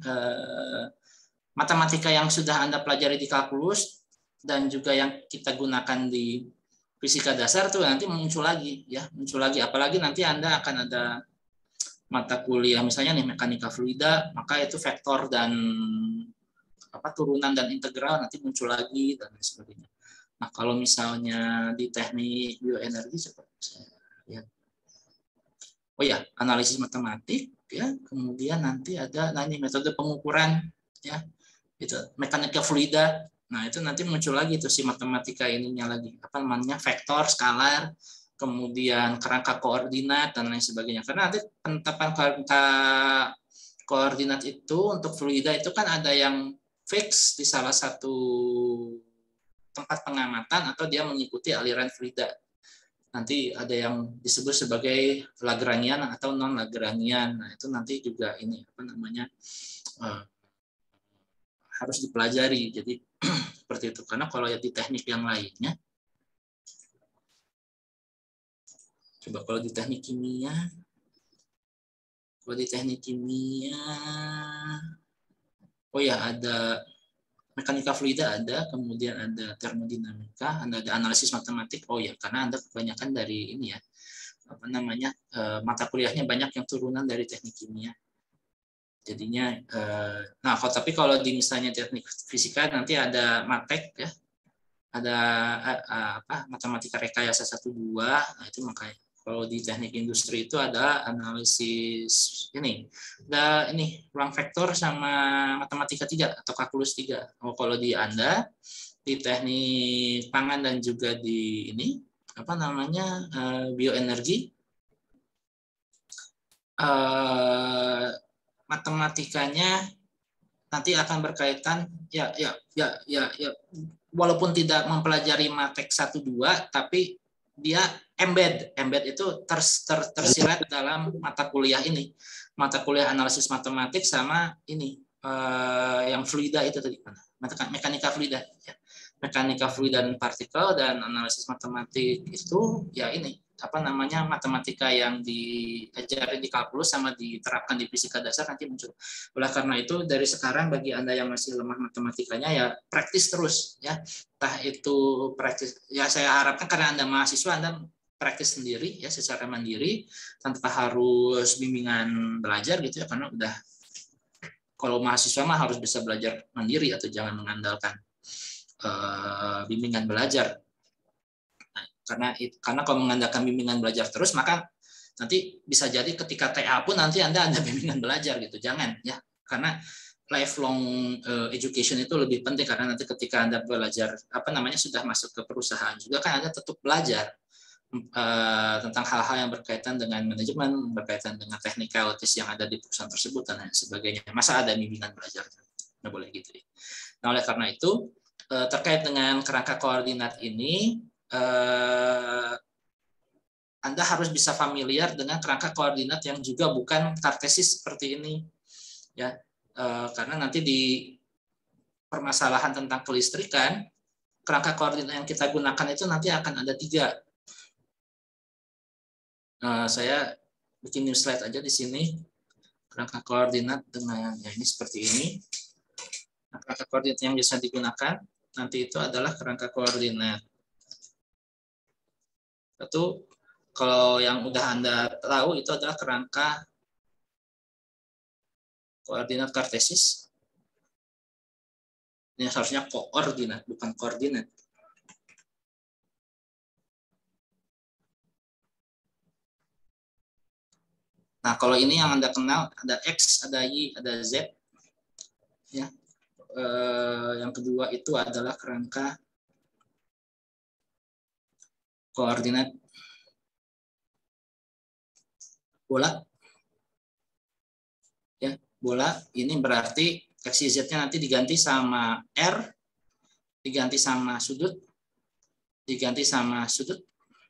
matematika yang sudah Anda pelajari di kalkulus dan juga yang kita gunakan di fisika dasar tuh nanti muncul lagi, ya, muncul lagi. Apalagi nanti Anda akan ada mata kuliah misalnya nih mekanika fluida, maka itu vektor dan turunan dan integral nanti muncul lagi dan lain sebagainya. Nah, kalau misalnya di teknik bioenergi seperti saya lihat. Oh ya, analisis matematik, ya, kemudian nanti ada ini metode pengukuran, ya, itu mekanika fluida. Nah, itu nanti muncul lagi tuh si matematika ininya lagi, apa namanya, vektor, skalar, kemudian kerangka koordinat dan lain sebagainya. Karena nanti penetapan kerangka koordinat itu untuk fluida itu kan ada yang fix di salah satu tempat pengamatan atau dia mengikuti aliran fluida. Nanti ada yang disebut sebagai Lagrangian atau non Lagrangian. Nah, itu nanti juga ini apa namanya harus dipelajari. Jadi seperti itu. Karena kalau ya di teknik yang lainnya, coba kalau di teknik kimia, oh ya ada mekanika fluida ada, kemudian ada termodinamika, ada analisis matematik. Oh ya, karena Anda kebanyakan dari ini ya, apa namanya, mata kuliahnya banyak yang turunan dari teknik kimia. Jadinya, nah tapi kalau di misalnya teknik fisika nanti ada matek ya, ada matematika rekayasa 1, 2, nah itu makanya. Kalau di teknik industri itu ada analisis ada ruang vektor sama matematika 3 atau kalkulus 3. Oh, kalau di Anda di teknik pangan dan juga di apa namanya bioenergi, matematikanya nanti akan berkaitan ya walaupun tidak mempelajari matek 1, 2, tapi dia embed itu tersirat dalam mata kuliah ini, mata kuliah analisis matematik sama yang fluida itu tadi, mekanika fluida ya. Mekanika fluida dan partikel dan analisis matematik itu ya apa namanya matematika yang diajari di kalkulus sama diterapkan di fisika dasar nanti muncul. Oleh karena itu dari sekarang bagi Anda yang masih lemah matematikanya ya praktis terus ya. Entah itu praktis ya, saya harapkan karena Anda mahasiswa Anda praktis sendiri ya secara mandiri tanpa harus bimbingan belajar gitu ya, karena udah kalau mahasiswa mah harus bisa belajar mandiri atau jangan mengandalkan bimbingan belajar. Karena kalau mengandalkan bimbingan belajar terus maka nanti bisa jadi ketika TA pun nanti Anda ada bimbingan belajar gitu. Jangan ya. Karena lifelong education itu lebih penting, karena nanti ketika Anda belajar sudah masuk ke perusahaan juga kan Anda tetap belajar tentang hal-hal yang berkaitan dengan manajemen, berkaitan dengan technicalities yang ada di perusahaan tersebut dan lain sebagainya. Masa ada bimbingan belajar? Nggak boleh gitu ya. Nah, oleh karena itu terkait dengan kerangka koordinat ini Anda harus bisa familiar dengan kerangka koordinat yang juga bukan kartesis seperti ini ya, karena nanti di permasalahan tentang kelistrikan kerangka koordinat yang kita gunakan itu nanti akan ada 3. Saya bikin new slide aja di sini kerangka koordinat dengan ya ini seperti ini. Nah, kerangka koordinat yang bisa digunakan nanti itu adalah kerangka koordinat. Itu kalau yang udah Anda tahu itu adalah kerangka koordinat kartesis. Ini harusnya koordinat, bukan koordinat. Nah, kalau ini yang Anda kenal, ada X, ada Y, ada Z. Ya. Yang kedua itu adalah kerangka koordinat bola. Ya, bola ini berarti X, Y, Z-nya nanti diganti sama R, diganti sama sudut, diganti sama sudut.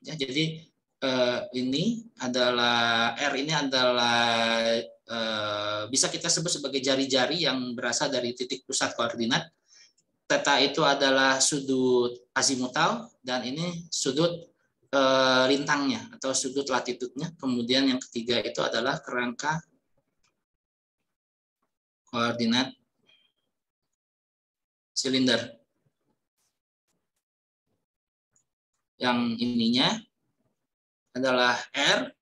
Ya, jadi ini adalah R ini adalah bisa kita sebut sebagai jari-jari yang berasal dari titik pusat koordinat. Theta itu adalah sudut azimutal dan ini sudut lintangnya atau sudut latitudenya. Kemudian yang ketiga itu adalah kerangka koordinat silinder. Yang ininya adalah R,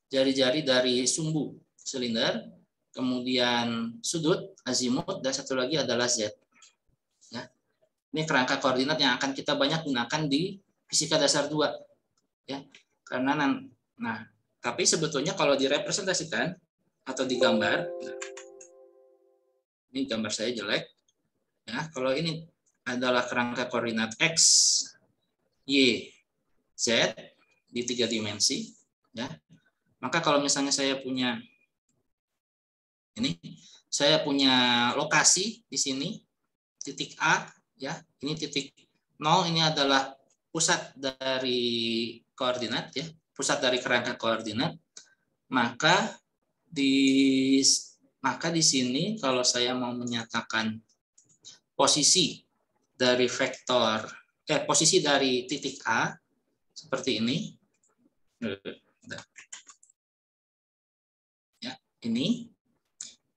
jari-jari dari sumbu silinder, kemudian sudut azimut, dan satu lagi adalah Z. Ya. Ini kerangka koordinat yang akan kita banyak gunakan di fisika dasar 2. Ya. Karena tapi sebetulnya kalau direpresentasikan atau digambar, ini gambar saya jelek. Ya, kalau ini adalah kerangka koordinat X, Y, Z di 3 dimensi, ya. Maka kalau misalnya saya punya lokasi di sini titik A, ya, ini titik 0, ini adalah pusat dari koordinat, ya, pusat dari kerangka koordinat. Maka di sini kalau saya mau menyatakan posisi dari posisi dari titik A seperti ini. Ya, ini.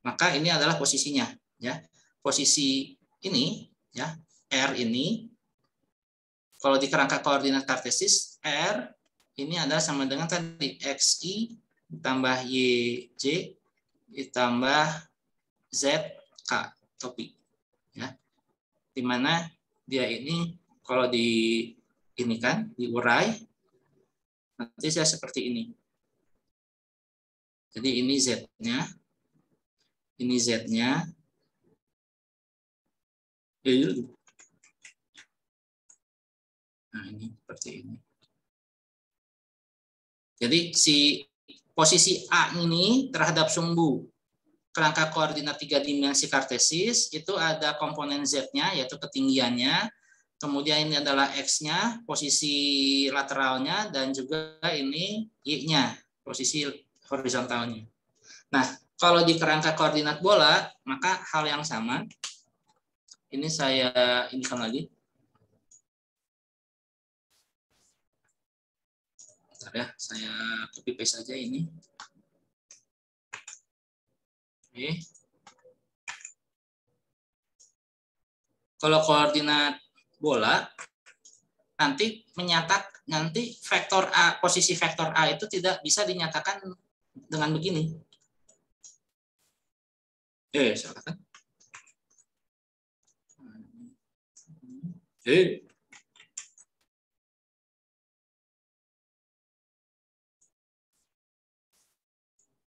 Maka ini adalah posisinya, ya. Posisi ini, ya, R ini kalau di kerangka koordinat kartesis, R ini adalah sama dengan tadi XI ditambah YJ ditambah ZK topi, ya. Di mana dia ini kalau diurai nanti saya seperti ini. Jadi ini Z-nya, ini Z-nya. Nah, ini seperti ini. Jadi si posisi A ini terhadap sumbu kerangka koordinat 3 dimensi kartesis itu ada komponen Z-nya yaitu ketinggiannya. Kemudian ini adalah X-nya, posisi lateralnya, dan juga ini Y-nya, posisi horizontalnya. Nah, kalau di kerangka koordinat bola, maka hal yang sama. Ini saya inikan lagi. Bentar ya, saya copy paste saja ini. Oke. Kalau koordinat bola nanti vektor A, posisi vektor A itu tidak bisa dinyatakan dengan begini. Silakan.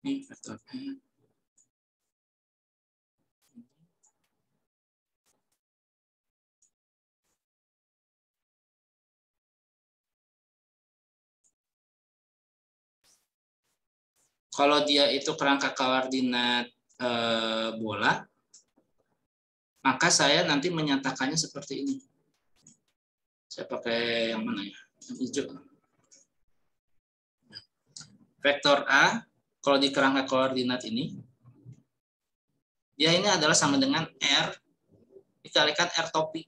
Ini vektor A. Kalau dia itu kerangka koordinat bola, maka saya nanti menyatakannya seperti ini. Saya pakai yang mana ya? Yang hijau. Vektor A, kalau di kerangka koordinat ini, dia ini adalah sama dengan R dikalikan R topi.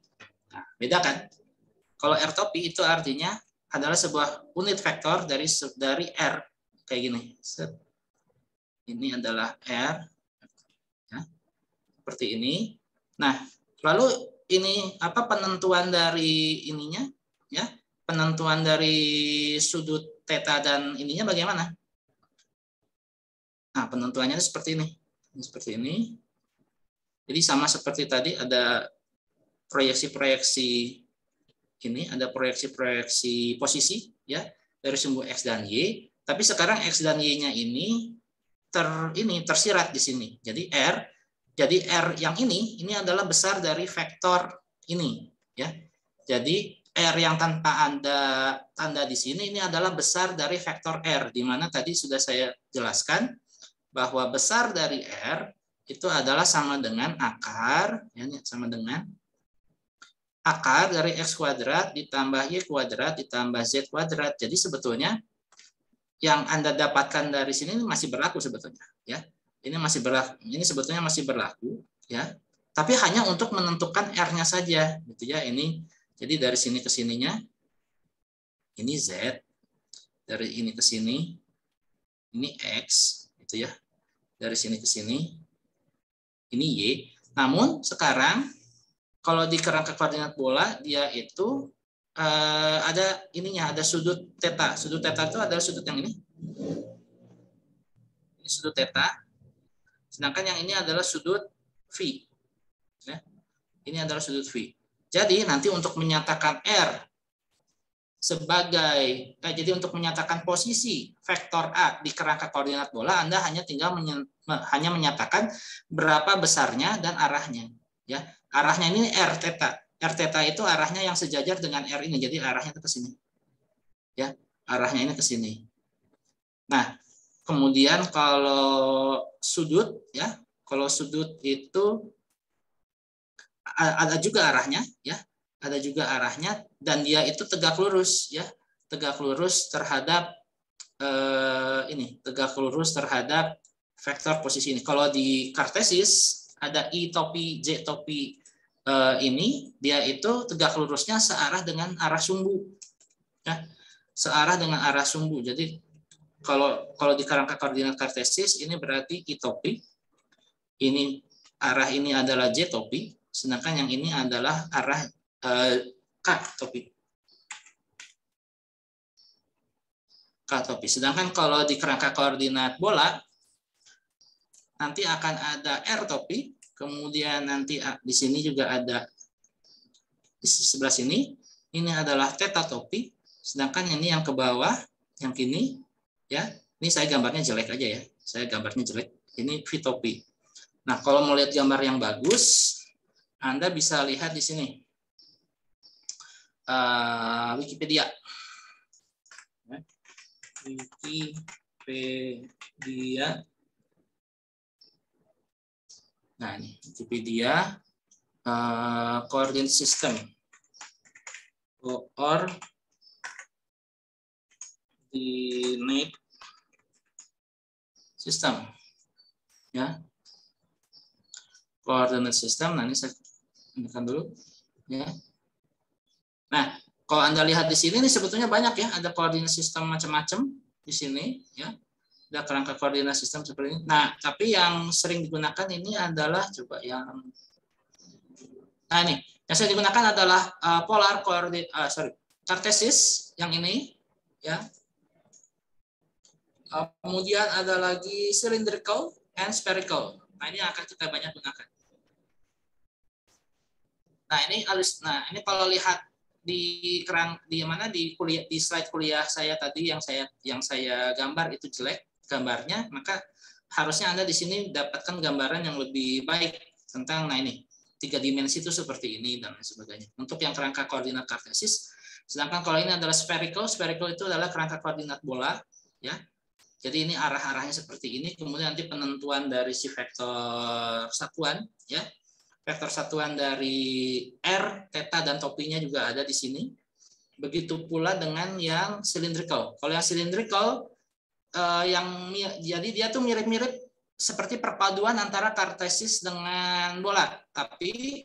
Nah, beda kan? Kalau R topi itu artinya adalah sebuah unit vektor dari R. Kayak gini. Ini adalah R, ya, seperti ini. Nah, lalu ini apa penentuan dari ininya, ya? Penentuan dari sudut theta dan ininya bagaimana? Nah, penentuannya seperti ini, seperti ini. Jadi sama seperti tadi ada proyeksi-proyeksi ini, ada proyeksi-proyeksi posisi, ya, dari sumbu x dan y. Tapi sekarang x dan y-nya ini tersirat di sini. Jadi R yang ini adalah besar dari vektor ini, ya. Jadi R yang tanpa tanda di sini ini adalah besar dari vektor R, di mana tadi sudah saya jelaskan bahwa besar dari R itu adalah sama dengan akar, ya, sama dengan akar dari x kuadrat ditambah y kuadrat ditambah z kuadrat. Jadi sebetulnya yang Anda dapatkan dari sini masih berlaku sebetulnya, ya. Ini masih berlaku, ini sebetulnya masih berlaku, ya. Tapi hanya untuk menentukan R-nya saja, gitu ya. Ini jadi dari sini ke sininya ini Z, dari ini ke sini ini X, gitu ya. Dari sini ke sini ini Y. Namun sekarang kalau di kerangka koordinat bola dia itu ada ininya, ada sudut theta. Sudut theta itu adalah sudut yang ini. Ini sudut theta. Sedangkan yang ini adalah sudut phi. Ya. Ini adalah sudut phi. Jadi nanti untuk menyatakan R sebagai jadi untuk menyatakan posisi vektor A di kerangka koordinat bola, Anda hanya tinggal menyatakan berapa besarnya dan arahnya. Ya, arahnya ini R theta. R theta itu arahnya yang sejajar dengan R ini. Jadi arahnya ke sini. Ya, arahnya ini ke sini. Nah, kemudian kalau sudut, ya, kalau sudut itu ada juga arahnya, ya, ada juga arahnya, dan dia itu tegak lurus, ya, tegak lurus terhadap tegak lurus terhadap vektor posisi ini. Kalau di kartesis ada I topi J topi ini, dia itu tegak lurusnya searah dengan arah sumbu, ya, searah dengan arah sumbu. Jadi kalau di kerangka koordinat kartesis ini berarti I topi, ini arah ini adalah J topi, sedangkan yang ini adalah arah K topi. K topi. Sedangkan kalau di kerangka koordinat bola nanti akan ada R topi, kemudian nanti di sini juga ada di sebelah sini ini adalah theta topi, sedangkan ini yang ke bawah yang kini, ya, ini saya gambarnya jelek aja ya. Saya gambarnya jelek. Ini phi topi. Nah, kalau mau lihat gambar yang bagus, Anda bisa lihat di sini. Wikipedia. Wikipedia. Nah, ini Wikipedia coordinate system. Coordinate system. Ya. Coordinate system. Nah, ini saya tekan dulu, ya. Nah, Kalau Anda lihat di sini, ini sebetulnya banyak ya, ada koordinat sistem macam-macam di sini, ya. Ada kerangka koordinat sistem seperti ini. Nah, tapi yang sering digunakan ini adalah coba yang, nah ini, yang sering digunakan adalah polar koordinat, kartesis yang ini, ya. Kemudian ada lagi cylindrical and spherical. Nah, ini akan kita banyak gunakan. Nah, ini kalau lihat di mana di kuliah, di slide kuliah saya tadi yang saya gambar itu jelek gambarnya, maka harusnya Anda di sini dapatkan gambaran yang lebih baik tentang ini 3 dimensi itu seperti ini dan lain sebagainya. Untuk yang kerangka koordinat kartesis, sedangkan kalau ini adalah spherical itu adalah kerangka koordinat bola, ya. Jadi ini arah-arahnya seperti ini, kemudian nanti penentuan dari si vektor satuan, ya. Vektor satuan dari R, theta, dan topinya juga ada di sini. Begitu pula dengan yang cylindrical. Kalau yang cylindrical, jadi dia tuh mirip-mirip seperti perpaduan antara kartesis dengan bola. Tapi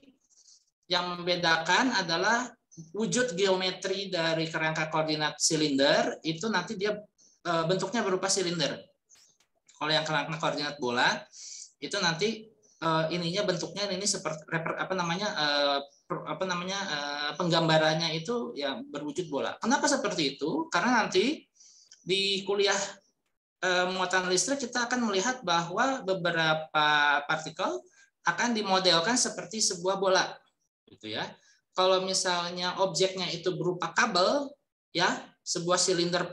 yang membedakan adalah wujud geometri dari kerangka koordinat silinder, itu nanti dia bentuknya berupa silinder. Kalau yang kerangka koordinat bola, itu nanti ininya bentuknya ini seperti penggambarannya itu ya berwujud bola. Kenapa seperti itu? Karena nanti di kuliah muatan listrik kita akan melihat bahwa beberapa partikel akan dimodelkan seperti sebuah bola, gitu ya. Kalau misalnya objeknya itu berupa kabel, ya sebuah silinder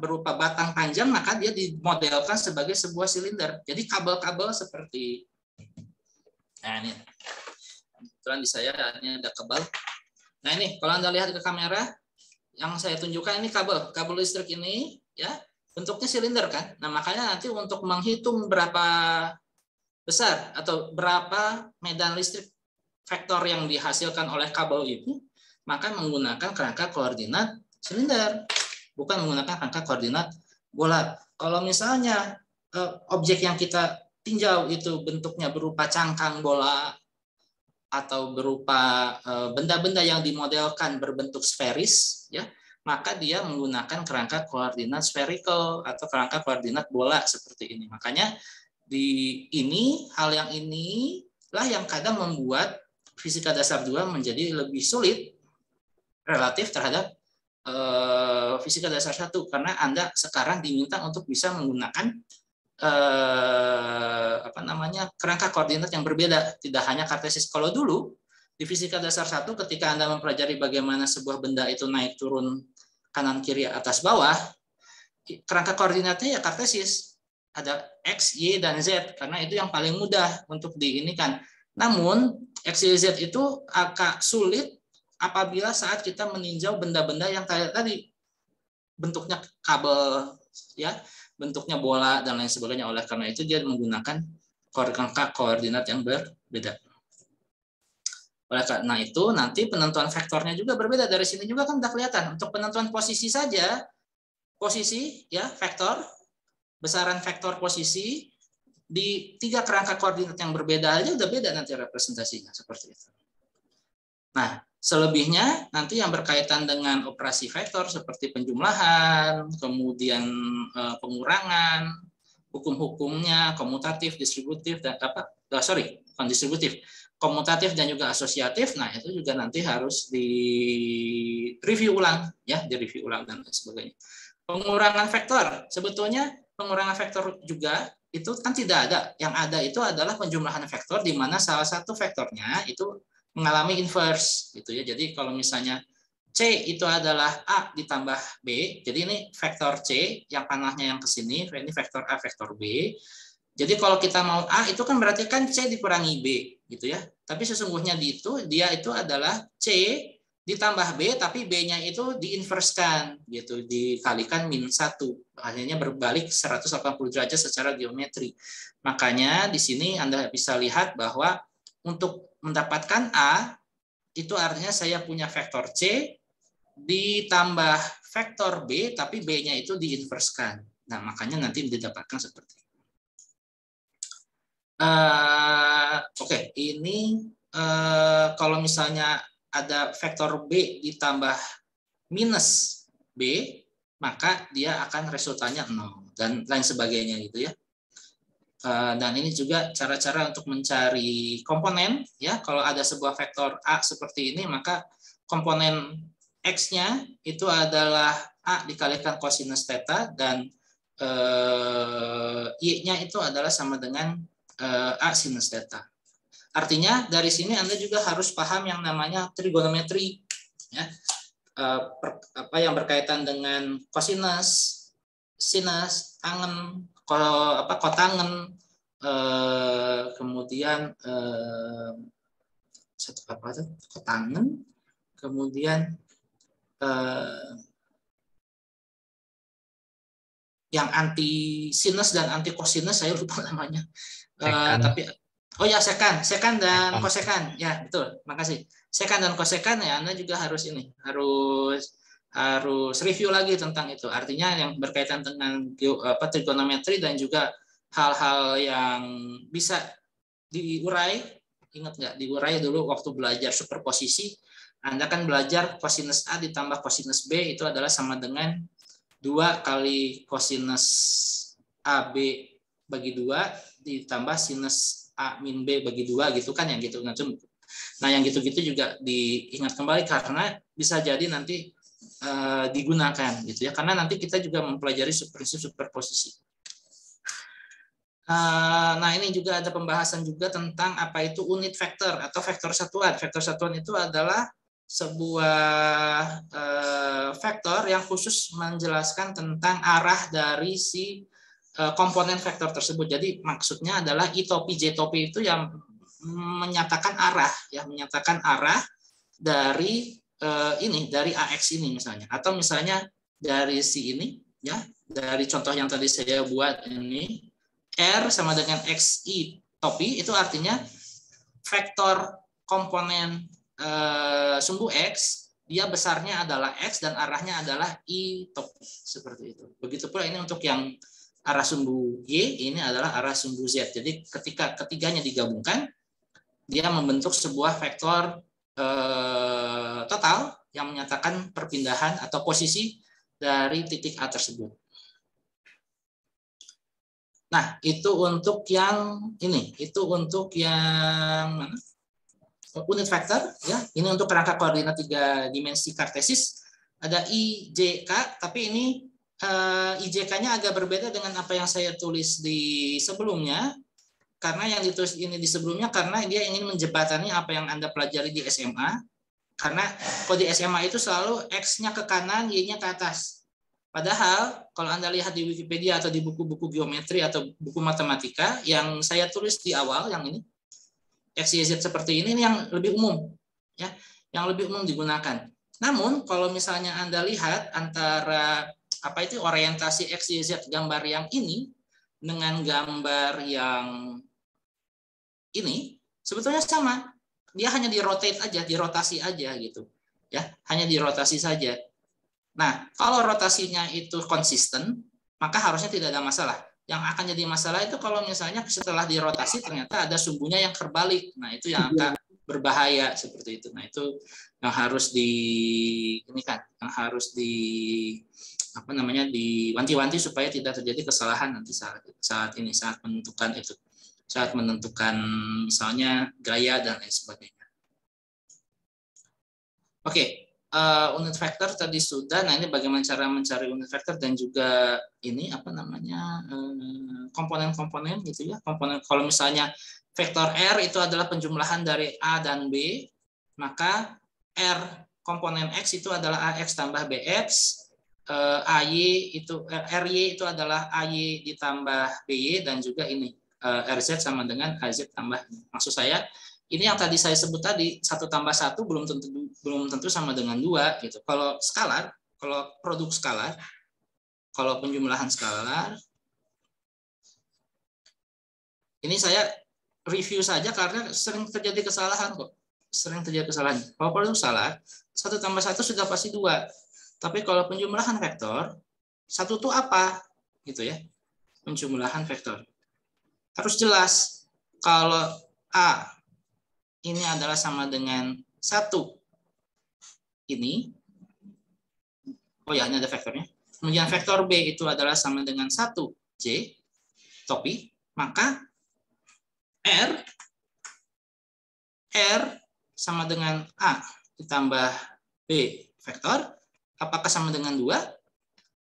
berupa batang panjang, maka dia dimodelkan sebagai sebuah silinder. Jadi kabel-kabel seperti, nah ini, kebetulan di saya ini ada kabel. Nah ini kalau Anda lihat ke kamera, yang saya tunjukkan ini kabel listrik ini, ya bentuknya silinder kan. Nah makanya nanti untuk menghitung berapa besar atau berapa medan listrik vektor yang dihasilkan oleh kabel itu, maka menggunakan kerangka koordinat silinder, bukan menggunakan kerangka koordinat bola. Kalau misalnya objek yang kita tinjau itu bentuknya berupa cangkang bola atau berupa benda-benda yang dimodelkan berbentuk sferis, ya, maka dia menggunakan kerangka koordinat spherical atau kerangka koordinat bola seperti ini. Makanya hal yang inilah yang kadang membuat fisika dasar 2 menjadi lebih sulit relatif terhadap fisika dasar 1, karena Anda sekarang diminta untuk bisa menggunakan kerangka koordinat yang berbeda, tidak hanya kartesis. Kalau dulu di fisika dasar 1 ketika Anda mempelajari bagaimana sebuah benda itu naik turun kanan kiri atas bawah, kerangka koordinatnya ya kartesis, ada X, Y, dan Z, karena itu yang paling mudah untuk diinikan. Namun X, Y, Z itu agak sulit apabila saat kita meninjau benda-benda yang kayak tadi bentuknya kabel, ya, bentuknya bola dan lain sebagainya. Oleh karena itu dia menggunakan kerangka koordinat yang berbeda. Oleh karena itu nanti penentuan vektornya juga berbeda. Dari sini juga kan sudah kelihatan. Untuk penentuan posisi saja, posisi ya vektor, besaran vektor posisi di 3 kerangka koordinat yang berbeda aja udah beda nanti representasinya seperti itu. Nah, selebihnya nanti yang berkaitan dengan operasi vektor seperti penjumlahan, kemudian pengurangan, hukum-hukumnya, komutatif, distributif, dan bukan distributif, komutatif dan juga asosiatif. Nah, itu juga nanti harus di-review ulang, ya, di-review ulang dan sebagainya. Pengurangan vektor, sebetulnya pengurangan vektor juga itu kan tidak ada. Yang ada itu adalah penjumlahan vektor di mana salah satu vektornya itu mengalami inverse gitu ya. Jadi kalau misalnya C itu adalah A ditambah B, jadi ini vektor C yang panahnya yang ke sini, ini vektor A, vektor B. Jadi kalau kita mau A itu kan berarti kan C dikurangi B gitu ya. Tapi sesungguhnya dia itu adalah C ditambah B, tapi B-nya itu diinverskan gitu, dikalikan -1. Akhirnya berbalik 180 derajat secara geometri. Makanya di sini Anda bisa lihat bahwa untuk mendapatkan A, itu artinya saya punya vektor C ditambah vektor B, tapi B-nya itu diinverskan. Nah, makanya nanti didapatkan seperti ini. Oke, ini kalau misalnya ada vektor B ditambah minus B, maka dia akan resultanya 0 dan lain sebagainya gitu ya. Dan ini juga cara-cara untuk mencari komponen ya. Kalau ada sebuah vektor A seperti ini, maka komponen X-nya itu adalah A dikalikan kosinus theta dan Y-nya itu adalah sama dengan A sinus theta. Artinya dari sini Anda juga harus paham yang namanya trigonometri ya. Apa yang berkaitan dengan kosinus, sinus, tangen, kotangen, kemudian satu apa itu kotangen, kemudian yang anti sinus dan anti kosinus saya lupa namanya. Tapi oh ya sekan dan kosekan ya betul, makasih. Sekan dan kosekan ya Anda juga harus harus review lagi tentang itu. Artinya yang berkaitan dengan trigonometri dan juga hal-hal yang bisa diurai. Ingat nggak diurai dulu waktu belajar superposisi? Anda kan belajar kosinus A ditambah kosinus B itu adalah sama dengan 2 kali kosinus AB bagi 2 ditambah sinus A min B bagi 2 gitu kan yang gitu. Nah yang gitu-gitu juga diingat kembali karena bisa jadi nanti digunakan gitu ya, karena nanti kita juga mempelajari prinsip superposisi. Nah ini juga ada pembahasan juga tentang apa itu unit vektor atau vektor satuan. Vektor satuan itu adalah sebuah vektor yang khusus menjelaskan tentang arah dari si komponen vektor tersebut. Jadi maksudnya adalah I topi J topi itu yang menyatakan arah ya, menyatakan arah dari dari AX ini misalnya, atau misalnya dari si ini ya, dari contoh yang tadi saya buat ini R sama dengan XI topi itu artinya vektor komponen sumbu X dia besarnya adalah X dan arahnya adalah I topi seperti itu. Begitu pula ini untuk yang arah sumbu Y ini adalah arah sumbu Z. Jadi ketika ketiganya digabungkan dia membentuk sebuah vektor total yang menyatakan perpindahan atau posisi dari titik A tersebut. Nah, itu untuk yang ini, itu untuk yang mana? Unit vektor ya. Ini untuk kerangka koordinat 3 dimensi kartesis. Ada IJK, tapi ini IJK-nya agak berbeda dengan apa yang saya tulis di sebelumnya. Karena yang ditulis ini di sebelumnya karena dia ingin menjembatani apa yang Anda pelajari di SMA. Karena kalau di SMA itu selalu X-nya ke kanan, Y-nya ke atas. Padahal kalau Anda lihat di Wikipedia atau di buku-buku geometri atau buku matematika yang saya tulis di awal yang ini X, Y, Z seperti ini yang lebih umum ya, yang lebih umum digunakan. Namun kalau misalnya Anda lihat antara apa itu orientasi X, Y, Z gambar yang ini dengan gambar yang ini sebetulnya sama. Dia hanya di-rotate aja, dirotasi aja gitu. Ya, hanya dirotasi saja. Nah, kalau rotasinya itu konsisten, maka harusnya tidak ada masalah. Yang akan jadi masalah itu kalau misalnya setelah dirotasi ternyata ada sumbunya yang terbalik. Nah, itu yang akan berbahaya seperti itu. Nah, itu yang harus yang harus diwanti-wanti supaya tidak terjadi kesalahan nanti saat menentukan itu. Saat menentukan misalnya gaya dan lain sebagainya. Oke, unit vektor tadi sudah. Nah ini bagaimana cara mencari unit vektor dan juga ini apa namanya komponen-komponen gitu ya. Komponen kalau misalnya vektor R itu adalah penjumlahan dari A dan B, maka R komponen X itu adalah AX tambah BX. AY itu RY itu adalah AY ditambah BY dan juga ini RZ sama dengan AZ tambah. Maksud saya ini yang tadi saya sebut tadi 1 tambah 1 belum tentu sama dengan 2 gitu. Kalau skalar, kalau produk skalar, kalau penjumlahan skalar, ini saya review saja karena sering terjadi kesalahan kok. Sering terjadi kesalahan. Kalau produk skalar 1 tambah 1 sudah pasti 2. Tapi kalau penjumlahan vektor 1 itu apa? Gitu ya. Penjumlahan vektor. Harus jelas kalau A ini adalah sama dengan 1 ini, Oh ya, ini ada vektornya. Kemudian vektor B itu adalah sama dengan 1J topi, maka R sama dengan A ditambah B vektor, apakah sama dengan 2?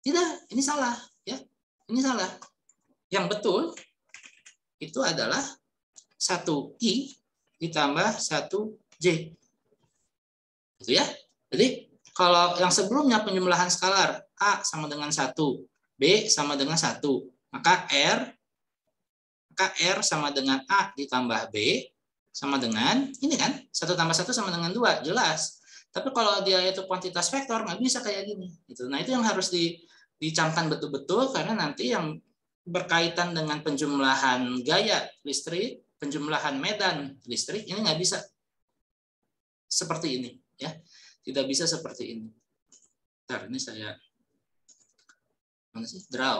Tidak, ini salah. Ya, ini salah. Yang betul itu adalah 1I ditambah 1J. Gitu ya. Jadi kalau yang sebelumnya penjumlahan skalar A sama dengan 1, B sama dengan 1, maka R sama dengan A ditambah B sama dengan ini kan, 1 tambah 1 sama dengan 2, jelas. Tapi kalau dia itu kuantitas vektor, nggak bisa kayak gini. Gitu. Nah, itu yang harus dicamkan betul-betul, karena nanti yang berkaitan dengan penjumlahan gaya listrik, penjumlahan medan listrik, ini nggak bisa seperti ini. Ya, tidak bisa seperti ini. Bentar, ini saya mana sih? Draw.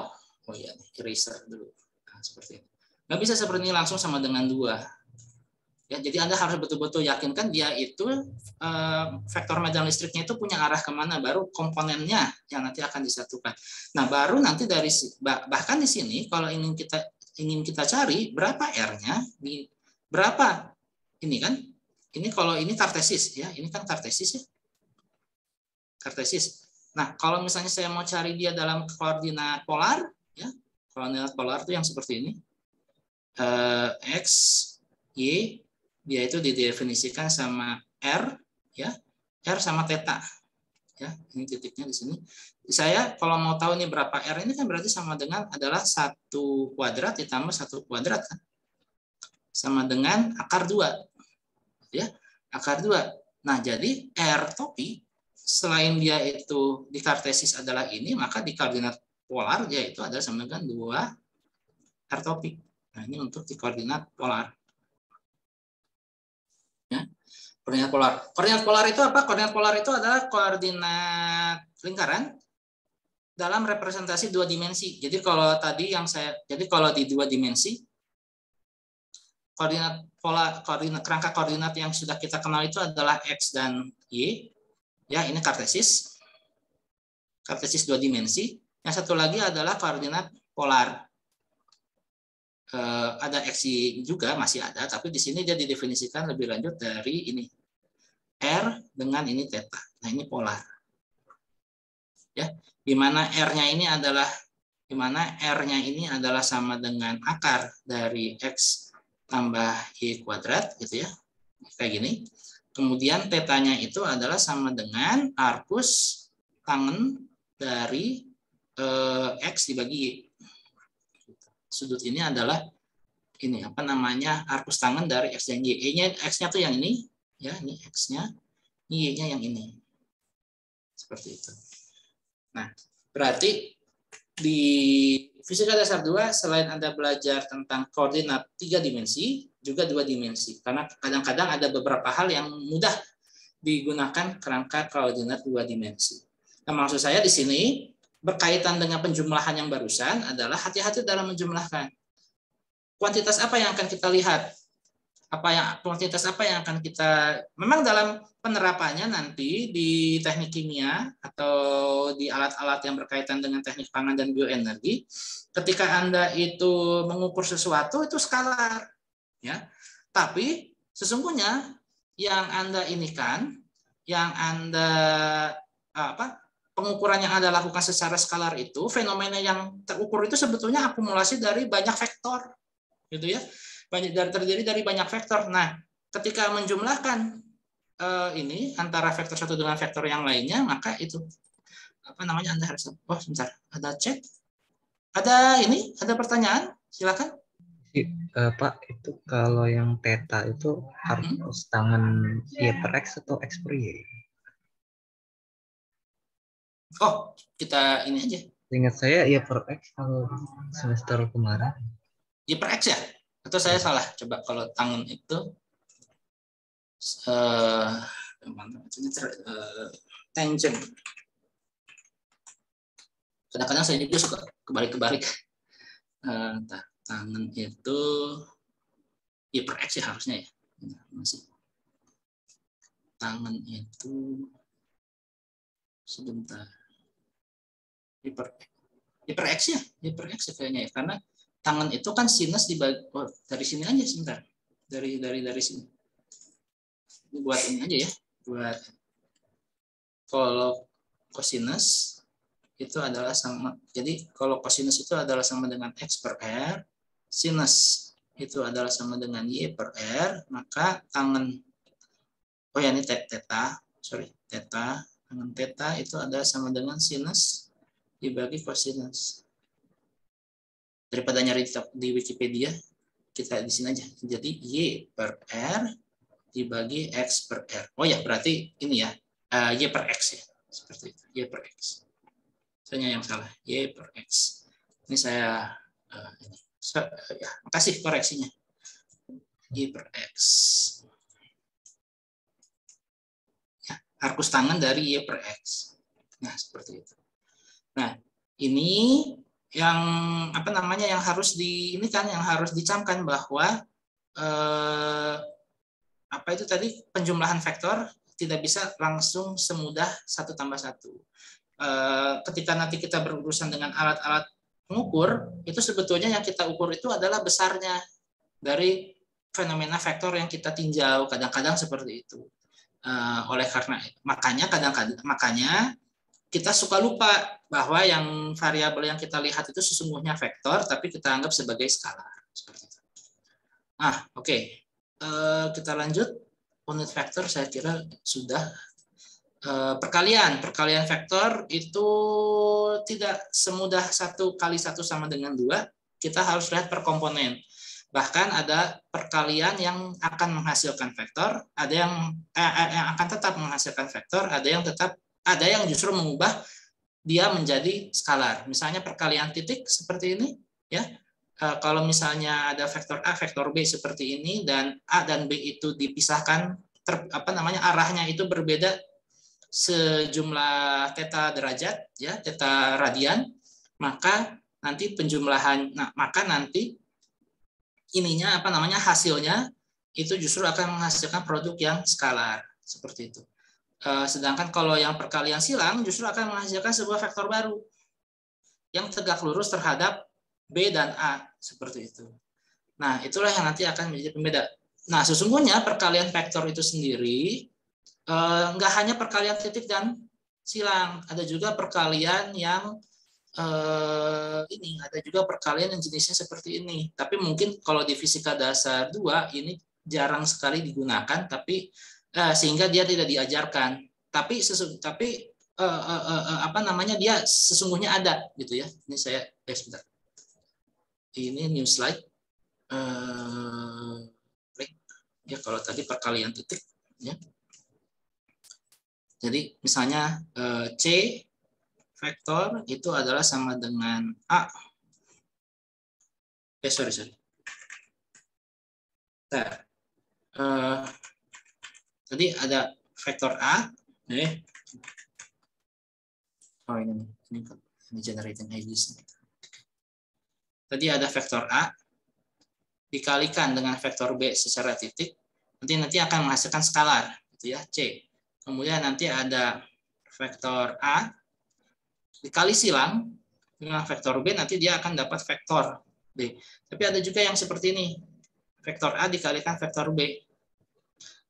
Oh iya, eraser dulu. Nah, seperti ini. Nggak bisa seperti ini langsung sama dengan 2. Ya, jadi Anda harus betul-betul yakinkan dia itu vektor medan listriknya itu punya arah kemana, baru komponennya yang nanti akan disatukan. Nah, baru nanti dari bahkan di sini kalau ingin kita cari berapa R-nya, berapa ini kan? Ini kalau ini kartesis ya, ini kan kartesis ya. Kartesis. Nah, kalau misalnya saya mau cari dia dalam koordinat polar ya, koordinat polar itu yang seperti ini. X, Y, dia itu didefinisikan sama R ya, R sama theta ya, ini titiknya di sini. Saya kalau mau tahu ini berapa R, ini kan berarti sama dengan adalah 1 kuadrat ditambah 1 kuadrat kan, sama dengan akar 2 ya, akar 2. Nah, jadi R topi selain dia itu di kartesis adalah ini, maka di koordinat polar dia itu adalah sama dengan 2 R topi. Nah, ini untuk di koordinat polar. Ya. Koordinat polar. Koordinat polar itu apa? Koordinat polar itu adalah koordinat lingkaran dalam representasi 2 dimensi. Jadi kalau tadi kalau di 2 dimensi, koordinat pola kerangka koordinat yang sudah kita kenal itu adalah X dan Y. Ya, ini kartesis. Kartesis 2 dimensi. Yang satu lagi adalah koordinat polar. Ada XY juga masih ada, tapi di sini dia didefinisikan lebih lanjut dari ini R dengan ini theta. Nah, ini polar. Ya, di mana R-nya ini adalah sama dengan akar dari X tambah Y kuadrat gitu ya. Kayak gini. Kemudian theta-nya itu adalah sama dengan arcus tangen dari X dibagi Y. Sudut ini adalah ini apa namanya, arcus tangen dari X dan Y. Y-nya, X-nya tuh yang ini ya, ini X-nya, ini Y-nya yang ini. Seperti itu. Nah, berarti di fisika dasar 2 selain Anda belajar tentang koordinat 3 dimensi, juga 2 dimensi. Karena kadang-kadang ada beberapa hal yang mudah digunakan kerangka koordinat 2 dimensi. Nah, maksud saya di sini berkaitan dengan penjumlahan yang barusan adalah hati-hati dalam menjumlahkan. Kuantitas apa yang akan kita lihat? Kuantitas apa yang akan kita, memang dalam penerapannya nanti di teknik kimia atau di alat-alat yang berkaitan dengan teknik pangan dan bioenergi, ketika Anda itu mengukur sesuatu itu skalar, ya. Tapi sesungguhnya yang Anda pengukuran yang Anda lakukan secara skalar itu, fenomena yang terukur itu sebetulnya akumulasi dari banyak vektor, gitu ya. Terdiri dari banyak vektor. Nah, ketika menjumlahkan ini antara vektor satu dengan vektor yang lainnya, maka itu Anda harus sebentar, ada chat, ada pertanyaan, silakan. Pak, itu kalau yang theta itu arcus tangen Y per X atau X per Y? Oh, kita ini aja. Ingat saya Y per X kalau semester kemarin. Y per X ya? Atau saya salah? Coba kalau tangen itu tangent. Kadang-kadang saya juga suka kebalik-kebalik. Tangen itu Y per X ya harusnya ya. Masih. Tangen itu sebentar. Hiperx ya, hiperx kayaknya ya, karena tangan itu kan sinus dibagi dari sini aja sebentar, dari sini. Ini buat ini aja ya, buat kalau kosinus itu adalah sama, jadi kalau kosinus itu adalah sama dengan x per r, sinus itu adalah sama dengan y per r, maka tangan, oh ya ini theta, tangan theta itu adalah sama dengan sinus dibagi kosinus. Daripada nyari di Wikipedia, kita di sini aja. Jadi y per r dibagi x per r. Oh ya, berarti ini ya, y per x ya, seperti itu, y per x. Saya yang salah, y per x. Ini saya ini. Ya, makasih koreksinya. Y per x. Ya, arkus tangan dari y per x. Nah, seperti itu. Nah, ini yang apa namanya yang harus yang harus dicamkan bahwa apa itu tadi penjumlahan vektor tidak bisa langsung semudah 1 tambah 1. Ketika nanti kita berurusan dengan alat-alat pengukur, itu sebetulnya yang kita ukur itu adalah besarnya dari fenomena vektor yang kita tinjau, kadang-kadang seperti itu. Oleh karena makanya kita suka lupa bahwa yang variabel yang kita lihat itu sesungguhnya vektor, tapi kita anggap sebagai skalar. Seperti itu. Oke. Kita lanjut. Unit vektor saya kira sudah. Perkalian vektor itu tidak semudah 1 kali 1 sama dengan 2. Kita harus lihat per komponen. Bahkan ada perkalian yang akan menghasilkan vektor, ada yang akan tetap menghasilkan vektor, ada yang justru mengubah dia menjadi skalar. Misalnya perkalian titik seperti ini, ya. Kalau misalnya ada vektor A, vektor B seperti ini, dan A dan B itu dipisahkan, arahnya itu berbeda sejumlah theta derajat, ya, theta radian, maka nanti hasilnya itu justru akan menghasilkan produk yang skalar seperti itu. Sedangkan kalau yang perkalian silang justru akan menghasilkan sebuah vektor baru yang tegak lurus terhadap B dan A seperti itu. Nah, itulah yang nanti akan menjadi pembeda. Nah, sesungguhnya perkalian vektor itu sendiri nggak hanya perkalian titik dan silang, ada juga perkalian yang ada juga perkalian yang jenisnya seperti ini. Tapi mungkin kalau di fisika dasar 2 ini jarang sekali digunakan, tapi sehingga dia tidak diajarkan. Tapi dia sesungguhnya ada gitu ya. Ini saya sebentar. Ini new slide. Ya kalau tadi perkalian titik ya. Jadi misalnya C vektor itu adalah sama dengan A. Sorry. Nah, tadi ada vektor A. Oh ini generating IDs. Tadi ada vektor A dikalikan dengan vektor B secara titik, nanti akan menghasilkan skalar, gitu ya, C. Kemudian nanti ada vektor A dikali silang dengan vektor B, nanti dia akan dapat vektor B. Tapi ada juga yang seperti ini, vektor A dikalikan vektor B.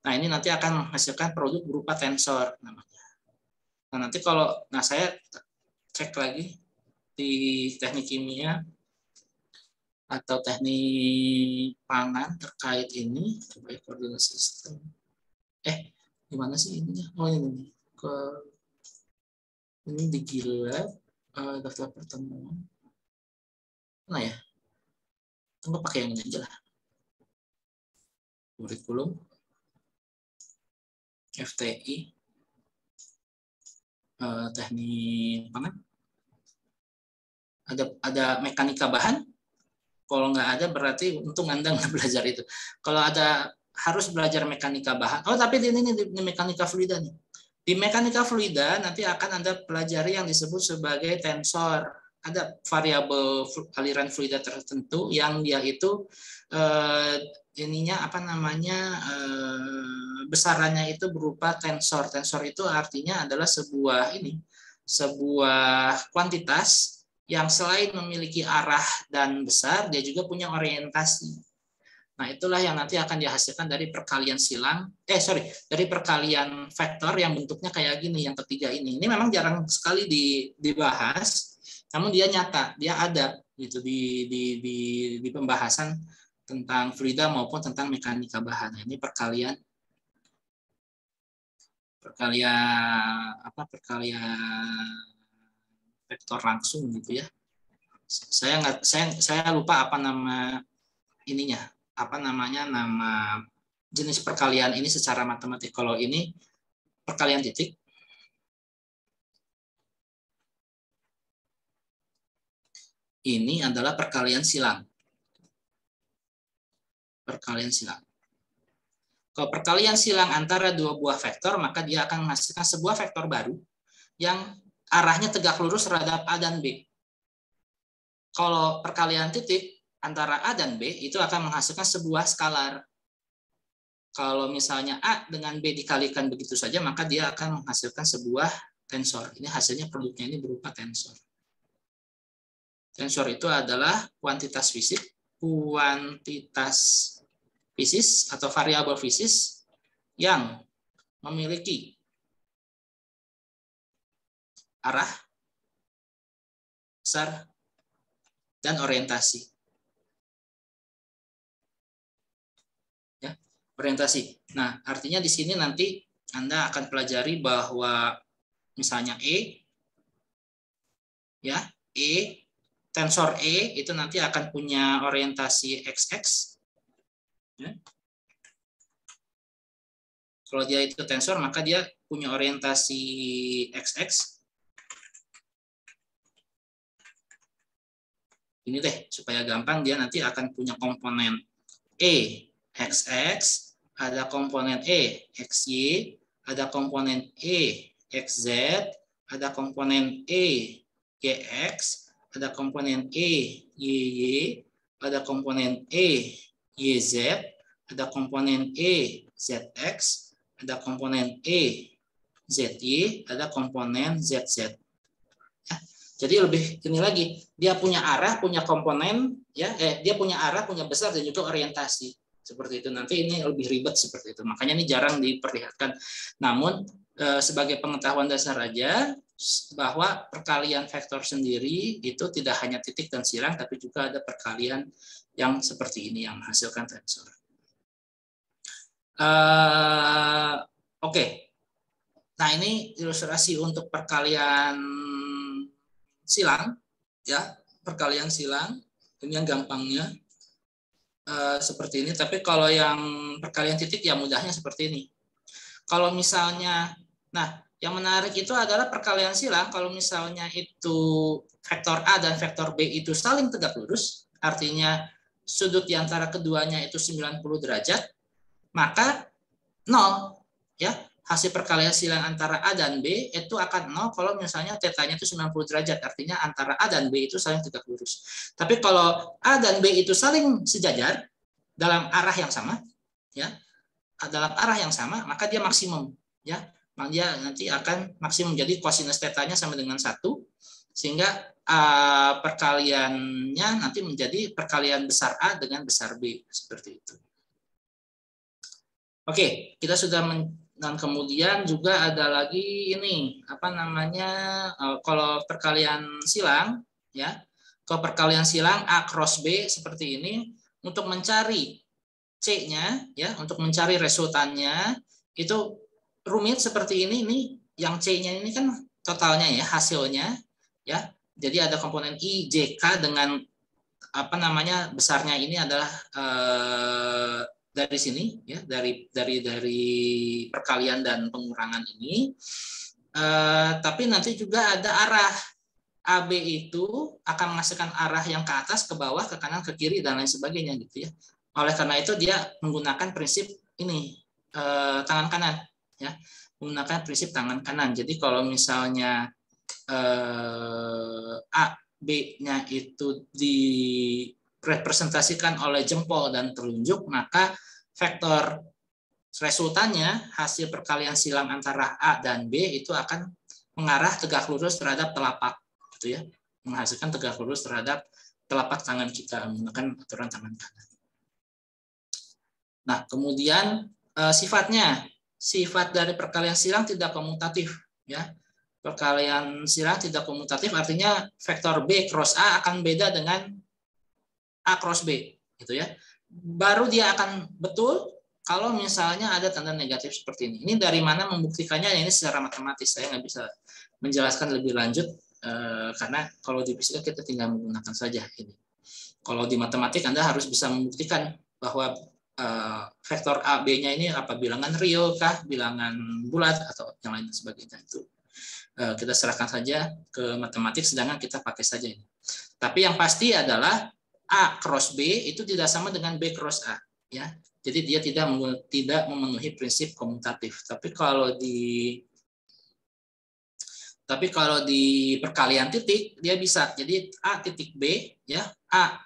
Nah, ini nanti akan menghasilkan produk berupa tensor namanya. Nah, nanti saya cek lagi di teknik kimia atau teknik pangan terkait ini, coba koordinat sistem. Di mana sih ininya? Oh ini ini di GitLab, daftar pertemuan. Mana ya? Tunggu pakai yang ini aja lah. Kurikulum, FTI, teknik pangan. Ada mekanika bahan. Kalau nggak ada berarti untung Anda nggak belajar itu. Kalau ada harus belajar mekanika bahan. Oh, tapi di mekanika fluida nih. Di mekanika fluida nanti akan Anda pelajari yang disebut sebagai tensor. Ada variabel aliran fluida tertentu yang dia itu besarannya itu berupa tensor. Tensor itu artinya adalah sebuah sebuah kuantitas yang selain memiliki arah dan besar, dia juga punya orientasi. Nah, itulah yang nanti akan dihasilkan dari perkalian silang, dari perkalian vektor yang bentuknya kayak gini, yang ketiga ini. Ini memang jarang sekali dibahas, namun dia nyata, dia ada gitu di pembahasan tentang fluida maupun tentang mekanika bahan. Ini perkalian vektor langsung gitu ya. Saya lupa apa nama ininya, apa namanya, nama jenis perkalian ini secara matematik. Kalau ini perkalian titik, ini adalah perkalian silang. Perkalian silang. Kalau perkalian silang antara dua buah vektor, maka dia akan menghasilkan sebuah vektor baru yang arahnya tegak lurus terhadap A dan B. Kalau perkalian titik antara A dan B, itu akan menghasilkan sebuah skalar. Kalau misalnya A dengan B dikalikan begitu saja, maka dia akan menghasilkan sebuah tensor. Ini hasilnya, produknya ini berupa tensor. Tensor itu adalah kuantitas fisis atau variabel fisis yang memiliki arah, besar, dan orientasi. Ya, orientasi. Nah, artinya di sini nanti Anda akan pelajari bahwa misalnya tensor E itu nanti akan punya orientasi XX. Ya. Kalau dia itu tensor, maka dia punya orientasi XX. Ini deh, supaya gampang, dia nanti akan punya komponen E XX, ada komponen E XY, ada komponen E XZ, ada komponen E YX, ada komponen E YY, ada komponen E YZ, ada komponen E ZX, ada komponen E ZY, ada komponen ZZ. Ya, jadi lebih ini lagi, dia punya arah, punya komponen, ya, dia punya arah, punya besar, dan juga orientasi seperti itu. Nanti ini lebih ribet seperti itu. Makanya ini jarang diperlihatkan. Namun sebagai pengetahuan dasar aja, bahwa perkalian vektor sendiri itu tidak hanya titik dan silang, tapi juga ada perkalian yang seperti ini yang menghasilkan tensor. Oke. Nah, ini ilustrasi untuk perkalian silang, ya, perkalian silang. Ini yang gampangnya seperti ini. Tapi kalau yang perkalian titik, ya mudahnya seperti ini. Kalau misalnya, nah, yang menarik itu adalah perkalian silang. Kalau misalnya itu vektor A dan vektor B itu saling tegak lurus, artinya sudut di antara keduanya itu 90 derajat, maka 0, ya. Hasil perkalian silang antara A dan B itu akan 0 kalau misalnya tetanya itu 90 derajat, artinya antara A dan B itu saling tegak lurus. Tapi kalau A dan B itu saling sejajar dalam arah yang sama, ya, dalam arah yang sama, maka dia maksimum, ya. Dia nanti akan maksimum, jadi kosinus tetanya sama dengan 1, sehingga perkaliannya nanti menjadi perkalian besar A dengan besar B, seperti itu. Oke, kita sudah dan kemudian juga ada lagi ini, apa namanya, kalau perkalian silang, ya, kalau perkalian silang A cross B seperti ini, untuk mencari C-nya, ya, untuk mencari resultannya itu rumit seperti ini yang C-nya ini kan totalnya, ya, hasilnya, ya. Jadi ada komponen I, J, K dengan apa namanya, besarnya ini adalah dari sini, ya, dari perkalian dan pengurangan ini. Tapi nanti juga ada arah AB itu akan menghasilkan arah yang ke atas, ke bawah, ke kanan, ke kiri, dan lain sebagainya gitu, ya. Oleh karena itu dia menggunakan prinsip ini, tangan kanan, ya, menggunakan prinsip tangan kanan. Jadi kalau misalnya A, B-nya itu direpresentasikan oleh jempol dan telunjuk, maka vektor resultannya, hasil perkalian silang antara A dan B itu akan mengarah tegak lurus terhadap telapak, gitu ya, menghasilkan tegak lurus terhadap telapak tangan kita menggunakan aturan tangan kanan. Nah, kemudian sifat dari perkalian silang tidak komutatif, ya. Perkalian silang tidak komutatif artinya vektor B cross A akan beda dengan A cross B, gitu ya. Baru dia akan betul kalau misalnya ada tanda negatif seperti ini. Ini dari mana membuktikannya? Ini secara matematis. Saya nggak bisa menjelaskan lebih lanjut karena kalau di fisika kita tinggal menggunakan saja ini. Kalau di matematik Anda harus bisa membuktikan bahwa vektor A, B-nya ini apa bilangan real kah, bilangan bulat atau yang lain sebagainya. Itu kita serahkan saja ke matematik, sedangkan kita pakai saja ini. Tapi yang pasti adalah A cross B itu tidak sama dengan B cross A, ya. Jadi dia tidak memenuhi prinsip komutatif. Tapi kalau di perkalian titik dia bisa. Jadi A titik B, ya, A.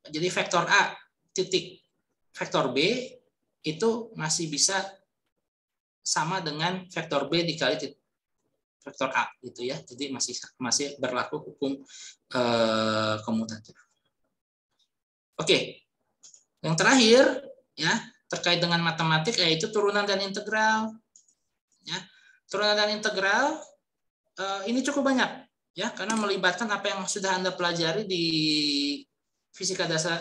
Jadi vektor A titik vektor B itu masih bisa sama dengan vektor B dikali vektor A, gitu ya. Jadi masih berlaku hukum komutatif. Oke, yang terakhir ya terkait dengan matematik yaitu turunan dan integral. Ya, turunan dan integral ini cukup banyak ya karena melibatkan apa yang sudah Anda pelajari di fisika dasar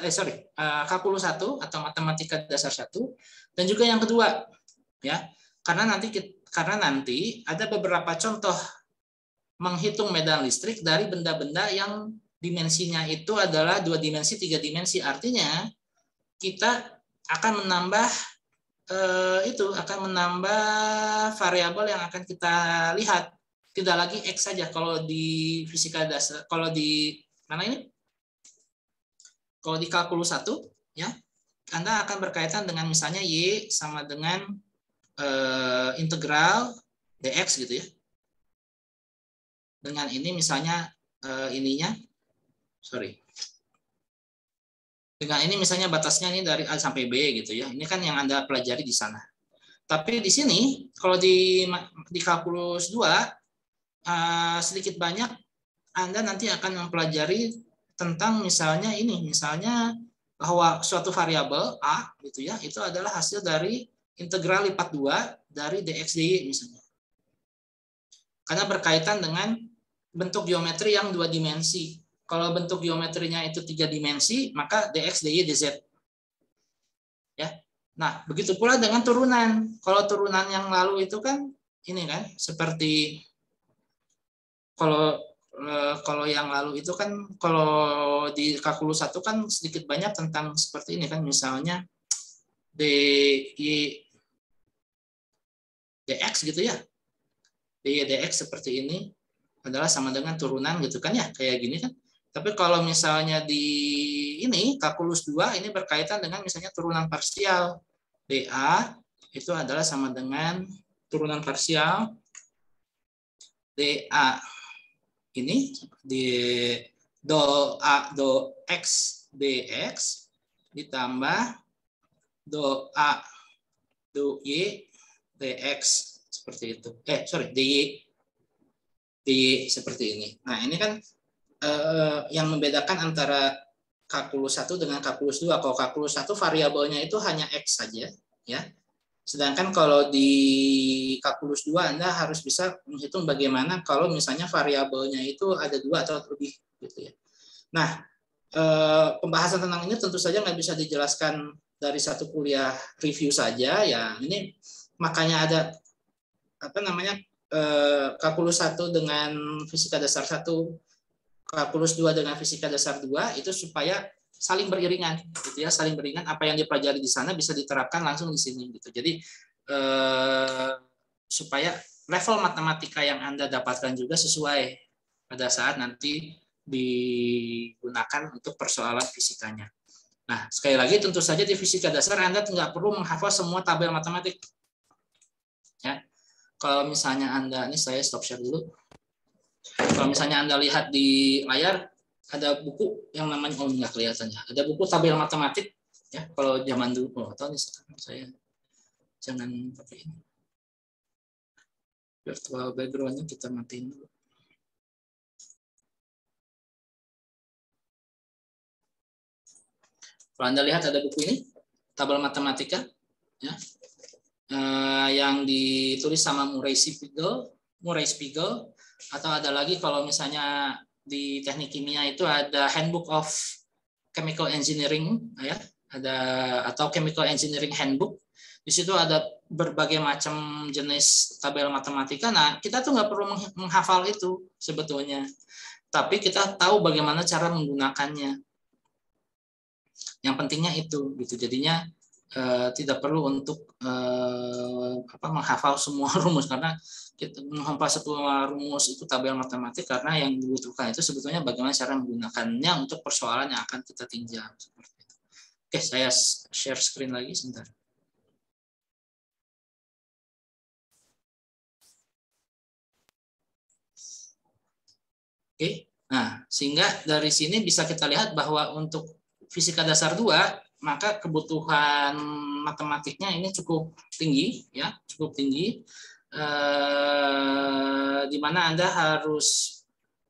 kalkulus 1 atau matematika dasar 1 dan juga yang kedua ya karena nanti ada beberapa contoh menghitung medan listrik dari benda-benda yang dimensinya itu adalah 2 dimensi, 3 dimensi. Artinya kita akan menambah variabel yang akan kita lihat. Tidak lagi X saja kalau di fisika dasar, kalau di mana ini? Kalau di kalkulus 1 ya, Anda akan berkaitan dengan misalnya Y sama dengan integral dx gitu ya. Dengan ini misalnya dengan ini misalnya batasnya ini dari A sampai B gitu ya. Ini kan yang Anda pelajari di sana. Tapi di sini kalau di kalkulus 2 sedikit banyak Anda nanti akan mempelajari tentang misalnya bahwa suatu variabel A gitu ya, itu adalah hasil dari integral lipat 2 dari dx dy misalnya. Karena berkaitan dengan bentuk geometri yang 2 dimensi. Kalau bentuk geometrinya itu 3 dimensi, maka dx, dy, dz. Ya. Nah, begitu pula dengan turunan. Kalau turunan yang lalu itu kan ini kan seperti kalau yang lalu itu kan kalau di kalkulus 1 kan sedikit banyak tentang seperti ini kan misalnya dy dx gitu ya. Dy dx seperti ini adalah sama dengan turunan gitu kan ya, kayak gini kan. Tapi kalau misalnya di ini kalkulus 2 ini berkaitan dengan misalnya turunan parsial. dA itu adalah sama dengan turunan parsial dA ini di do x dx ditambah do a do y dx seperti itu. dy seperti ini. Nah, ini kan yang membedakan antara kalkulus 1 dengan kalkulus 2. Kalau kalkulus 1 variabelnya itu hanya X saja, ya. Sedangkan kalau di kalkulus 2 Anda harus bisa menghitung bagaimana kalau misalnya variabelnya itu ada 2 atau lebih gitu ya. Nah, pembahasan tentang ini tentu saja nggak bisa dijelaskan dari satu kuliah review saja ya. Ini makanya ada kalkulus 1 dengan fisika dasar 1, kalkulus 2 dengan fisika dasar 2 itu supaya saling beriringan gitu ya, saling beriringan apa yang dipelajari di sana bisa diterapkan langsung di sini gitu. Jadi supaya level matematika yang Anda dapatkan juga sesuai pada saat nanti digunakan untuk persoalan fisikanya. Nah, sekali lagi tentu saja di fisika dasar Anda tidak perlu menghafal semua tabel matematik. Ya. Kalau misalnya Anda, ini saya stop share dulu. Kalau misalnya Anda lihat di layar, ada buku yang namanya, nggak kelihatannya, ada buku tabel matematik, ya kalau zaman dulu, atau ini sekarang saya jangan pakai ini. Virtual background-nya kita matiin dulu. Kalau Anda lihat ada buku ini, tabel matematika, ya, yang ditulis sama Murray Spiegel, atau ada lagi kalau misalnya di teknik kimia itu ada Handbook of Chemical Engineering, ya, atau Chemical Engineering Handbook. Di situ ada berbagai macam jenis tabel matematika. Nah, kita tuh nggak perlu menghafal itu sebetulnya, tapi kita tahu bagaimana cara menggunakannya. Yang pentingnya itu, gitu. Jadinya tidak perlu untuk menghafal semua rumus, karena kita menghafal semua rumus itu tabel matematik, karena yang dibutuhkan itu sebetulnya bagaimana cara menggunakannya untuk persoalan yang akan kita tinjau. Oke, saya share screen lagi sebentar. Oke, nah sehingga dari sini bisa kita lihat bahwa untuk fisika dasar 2, maka kebutuhan matematiknya ini cukup tinggi, ya, cukup tinggi, di mana Anda harus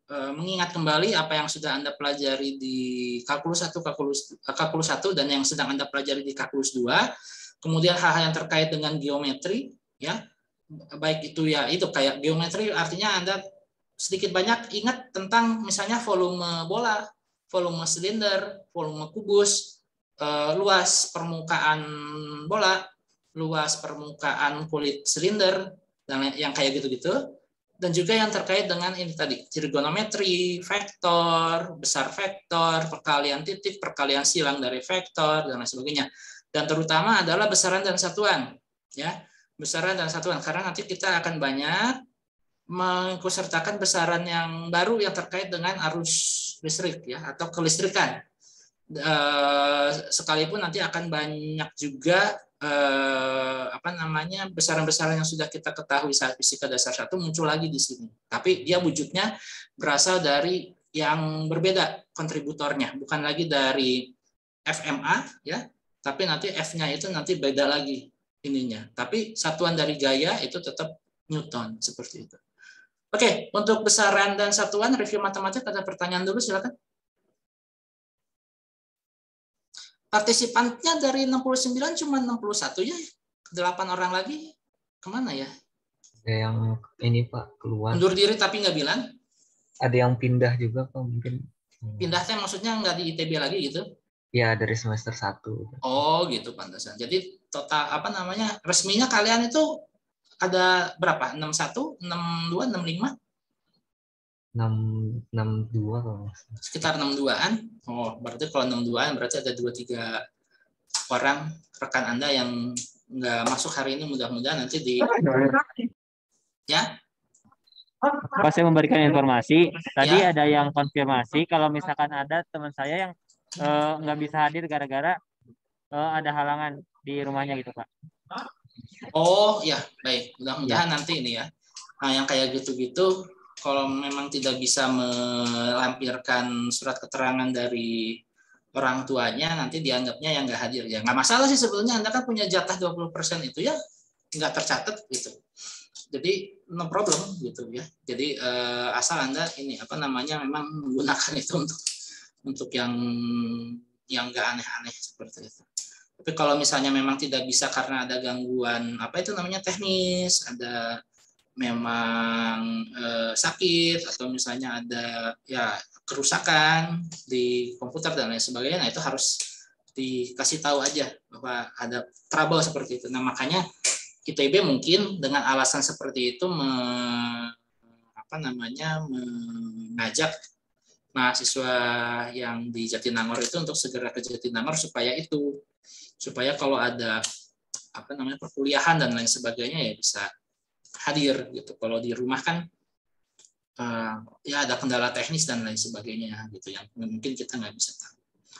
mengingat kembali apa yang sudah Anda pelajari di kalkulus 1, kalkulus 1 dan yang sedang Anda pelajari di kalkulus 2, kemudian hal-hal yang terkait dengan geometri, ya, baik itu ya itu kayak geometri, artinya Anda sedikit banyak ingat tentang misalnya volume bola, volume silinder, volume kubus, luas permukaan bola, luas permukaan kulit silinder, dan yang kayak gitu-gitu. Dan juga yang terkait dengan ini tadi, trigonometri, vektor, besar vektor, perkalian titik, perkalian silang dari vektor, dan lain sebagainya. Dan terutama adalah besaran dan satuan, ya, besaran dan satuan, karena nanti kita akan banyak mengikutsertakan besaran yang baru yang terkait dengan arus listrik, ya, atau kelistrikan. Sekalipun nanti akan banyak juga besaran-besaran yang sudah kita ketahui saat fisika dasar 1 muncul lagi di sini. Tapi dia wujudnya berasal dari yang berbeda kontributornya, bukan lagi dari FMA, ya, tapi nanti F-nya itu nanti beda lagi ininya. Tapi satuan dari gaya itu tetap Newton, seperti itu. Oke, untuk besaran dan satuan review matematik, ada pertanyaan dulu, silakan. Partisipannya dari 69 cuma 61 ya. 8 orang lagi kemana ya? Ada yang ini Pak keluar. Mundur diri tapi nggak bilang. Ada yang pindah juga Pak mungkin. Pindah teh maksudnya nggak di ITB lagi gitu? Ya dari semester 1. Oh gitu pantasan. Jadi total resminya kalian itu ada berapa? 61, 62, 65? 62 kalau sekitar 62-an. Oh, berarti kalau 62-an berarti ada 2-3 orang rekan Anda yang nggak masuk hari ini, mudah-mudahan nanti di ya. Pas saya memberikan informasi, tadi ya, ada yang konfirmasi kalau misalkan ada teman saya yang nggak bisa hadir gara-gara ada halangan di rumahnya gitu Pak. Oh ya, baik. Mudah-mudahan nanti ini ya. Nah, yang kayak gitu-gitu, kalau memang tidak bisa melampirkan surat keterangan dari orang tuanya, nanti dianggapnya yang nggak hadir. Ya nggak masalah sih sebetulnya, Anda kan punya jatah 20% itu ya, nggak tercatat gitu. Jadi no problem gitu ya. Jadi asal Anda ini memang menggunakan itu untuk yang nggak aneh-aneh seperti itu. Tapi kalau misalnya memang tidak bisa karena ada gangguan teknis, ada memang sakit, atau misalnya ada ya kerusakan di komputer dan lain sebagainya, nah itu harus dikasih tahu aja bahwa ada trouble seperti itu. Nah makanya ITB mungkin dengan alasan seperti itu mengajak mahasiswa yang di Jatinangor itu untuk segera ke Jatinangor supaya kalau ada perkuliahan dan lain sebagainya ya bisa hadir gitu. Kalau di rumah kan ya ada kendala teknis dan lain sebagainya gitu yang mungkin kita nggak bisa tahu.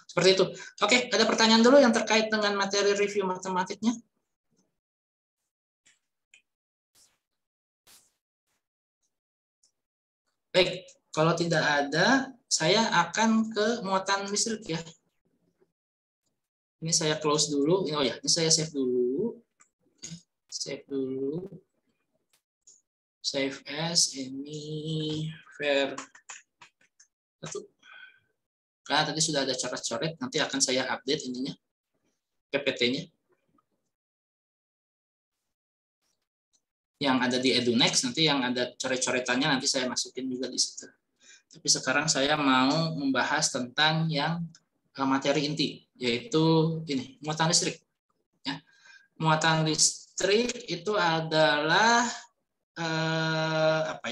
Seperti itu. Oke, ada pertanyaan dulu yang terkait dengan materi review matematiknya. Baik, kalau tidak ada, saya akan ke muatan listrik ya. Ini saya close dulu. Oh ya, ini saya save dulu. Save dulu. Save as ini ver. Karena tadi sudah ada coret-coret, nanti akan saya update ininya, PPT-nya. Yang ada di EduNext, nanti yang ada coret-coretannya nanti saya masukin juga di situ. Tapi sekarang saya mau membahas tentang yang materi inti, yaitu ini, muatan listrik. Ya. Muatan listrik itu adalah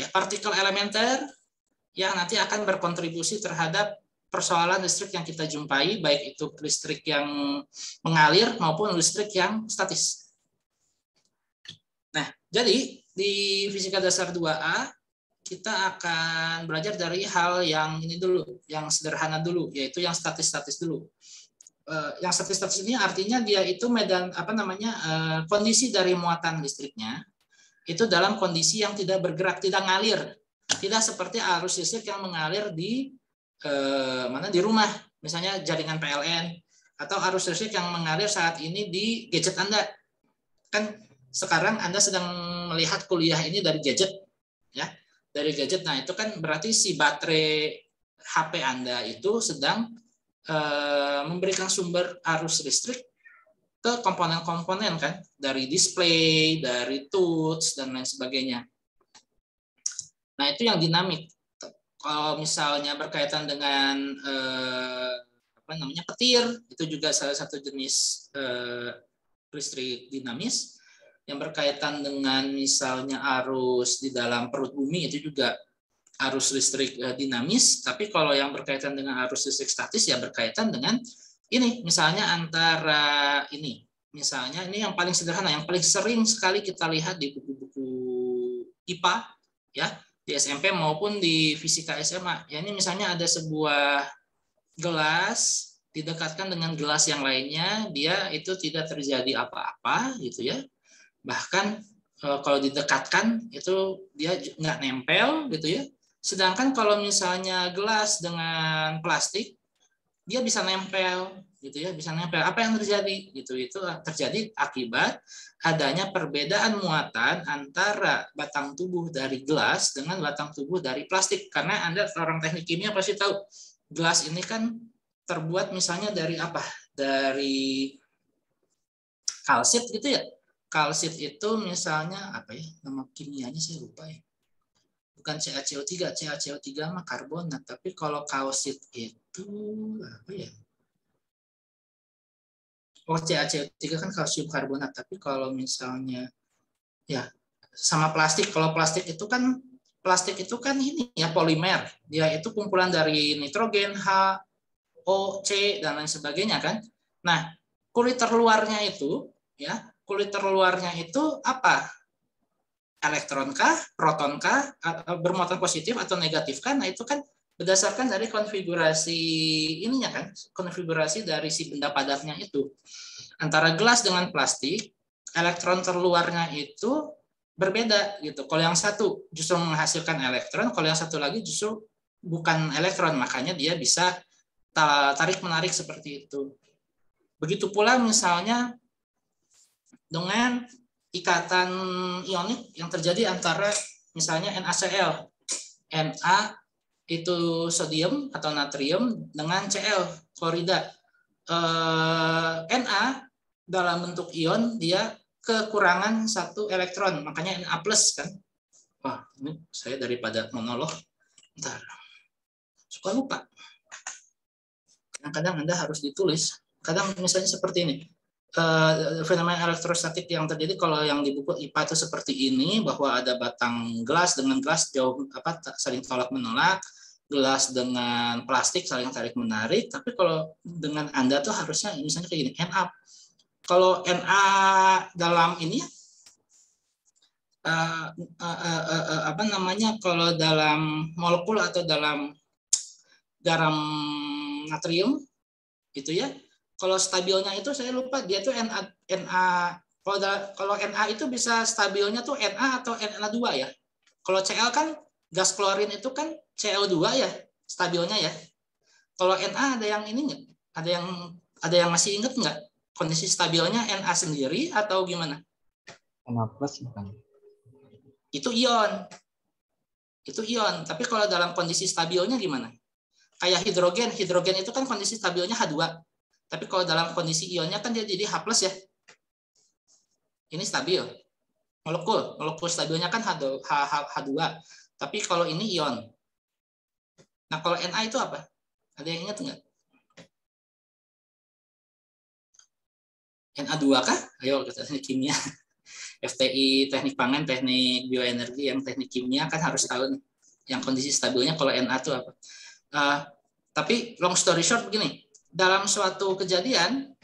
partikel elementer yang nanti akan berkontribusi terhadap persoalan listrik yang kita jumpai, baik itu listrik yang mengalir maupun listrik yang statis. Nah, jadi di fisika dasar 2A kita akan belajar dari hal yang ini dulu, yang sederhana dulu, yaitu yang statis-statis dulu. Yang statis-statis ini artinya dia itu medan kondisi dari muatan listriknya itu dalam kondisi yang tidak bergerak, tidak ngalir, tidak seperti arus listrik yang mengalir di rumah, misalnya jaringan PLN, atau arus listrik yang mengalir saat ini di gadget Anda. Kan sekarang Anda sedang melihat kuliah ini dari gadget, ya, dari gadget. Nah, itu kan berarti si baterai HP Anda itu sedang memberikan sumber arus listrik ke komponen-komponen kan, dari display, dari touch dan lain sebagainya. Nah, itu yang dinamik. Kalau misalnya berkaitan dengan petir, itu juga salah satu jenis listrik dinamis. Yang berkaitan dengan misalnya arus di dalam perut bumi, itu juga arus listrik dinamis. Tapi kalau yang berkaitan dengan arus listrik statis, ya berkaitan dengan ini, misalnya antara ini. Misalnya ini yang paling sederhana, yang paling sering sekali kita lihat di buku-buku IPA, ya, di SMP maupun di fisika SMA. Ya, ini misalnya ada sebuah gelas didekatkan dengan gelas yang lainnya, dia itu tidak terjadi apa-apa gitu ya. Bahkan kalau didekatkan itu dia nggak nempel gitu ya. Sedangkan kalau misalnya gelas dengan plastik, dia bisa nempel gitu ya, bisa nempel. Apa yang terjadi gitu? Itu terjadi akibat adanya perbedaan muatan antara batang tubuh dari gelas dengan batang tubuh dari plastik. Karena Anda orang teknik kimia pasti tahu gelas ini kan terbuat misalnya dari apa? Dari kalsit gitu ya. Kalsit itu misalnya apa ya? Nama kimianya saya lupa ya. Bukan CaCO3, CaCO3 mah karbonat, tapi kalau kalsit itu apa ya? Oh, CaCO3 kan kalsium karbonat, tapi kalau misalnya ya sama plastik, kalau plastik itu kan ini ya polimer, dia itu kumpulan dari nitrogen, H, O, C dan lain sebagainya kan. Nah, kulit terluarnya itu ya, kulit terluarnya itu apa? Elektronkah, protonkah, bermuatan positif atau negatif kan? Nah, itu kan berdasarkan dari konfigurasi ininya kan, konfigurasi dari si benda padatnya itu. Antara gelas dengan plastik, elektron terluarnya itu berbeda gitu. Kalau yang satu justru menghasilkan elektron, kalau yang satu lagi justru bukan elektron, makanya dia bisa tarik menarik seperti itu. Begitu pula misalnya dengan ikatan ionik yang terjadi antara misalnya NaCl. Na itu sodium atau natrium dengan Cl, klorida. Na dalam bentuk ion dia kekurangan satu elektron, makanya Na+ kan. Wah, ini saya daripada monolog, bentar. Suka lupa. Kadang-kadang Anda harus ditulis. Kadang misalnya seperti ini. Fenomena elektrostatik yang terjadi kalau yang di buku IPA itu seperti ini, bahwa ada batang gelas dengan gelas saling tolak menolak, gelas dengan plastik saling tarik menarik. Tapi kalau dengan Anda tuh harusnya misalnya kayak gini, Na. Kalau Na dalam ini kalau dalam molekul atau dalam garam natrium itu ya. Kalau stabilnya itu saya lupa, dia tuh Na kalau Na itu bisa stabilnya tuh Na atau Na2 ya. Kalau Cl kan gas klorin itu kan Cl2 ya, stabilnya ya. Kalau Na ada yang ini enggak? Ada yang masih ingat enggak? Kondisi stabilnya Na sendiri atau gimana? Na+ bukan? itu ion. Itu ion. Tapi kalau dalam kondisi stabilnya gimana? Kayak hidrogen itu kan kondisi stabilnya H2. Tapi kalau dalam kondisi ionnya kan dia jadi H+ ya. Ini stabil. Molekul stabilnya kan H2. Tapi kalau ini ion. Nah, kalau Na itu apa? Ada yang ingat nggak? Na2 kah? Ayo kita teknik kimia. FTI, teknik pangan, teknik bioenergi, yang teknik kimia kan harus tahu nih. Yang kondisi stabilnya kalau Na itu apa. Tapi long story short begini, dalam suatu kejadian,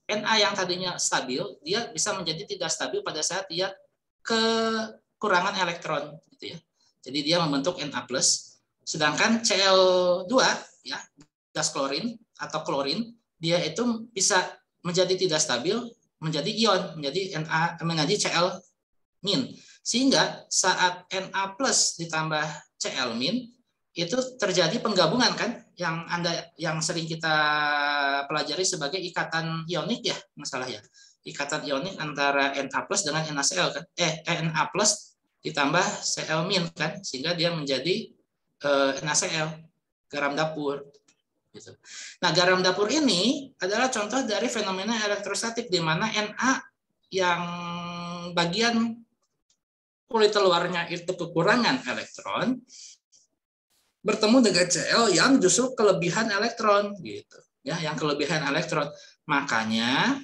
Na yang tadinya stabil, dia bisa menjadi tidak stabil pada saat dia kekurangan elektron, gitu ya. Jadi dia membentuk Na+. Sedangkan Cl2, ya, gas klorin atau klorin, dia itu bisa menjadi tidak stabil, menjadi ion, menjadi Cl-. Sehingga saat Na+ ditambah Cl- itu terjadi penggabungan kan, yang sering kita pelajari sebagai ikatan ionik ya, masalah ya. Ikatan ionik antara Na+ dengan NaCl kan. Na+ ditambah Cl- kan, sehingga dia menjadi NaCl, garam dapur. Gitu. Nah, garam dapur ini adalah contoh dari fenomena elektrostatik di mana Na yang bagian kulit luarnya itu kekurangan elektron bertemu dengan Cl yang justru kelebihan elektron gitu. Ya, yang kelebihan elektron. Makanya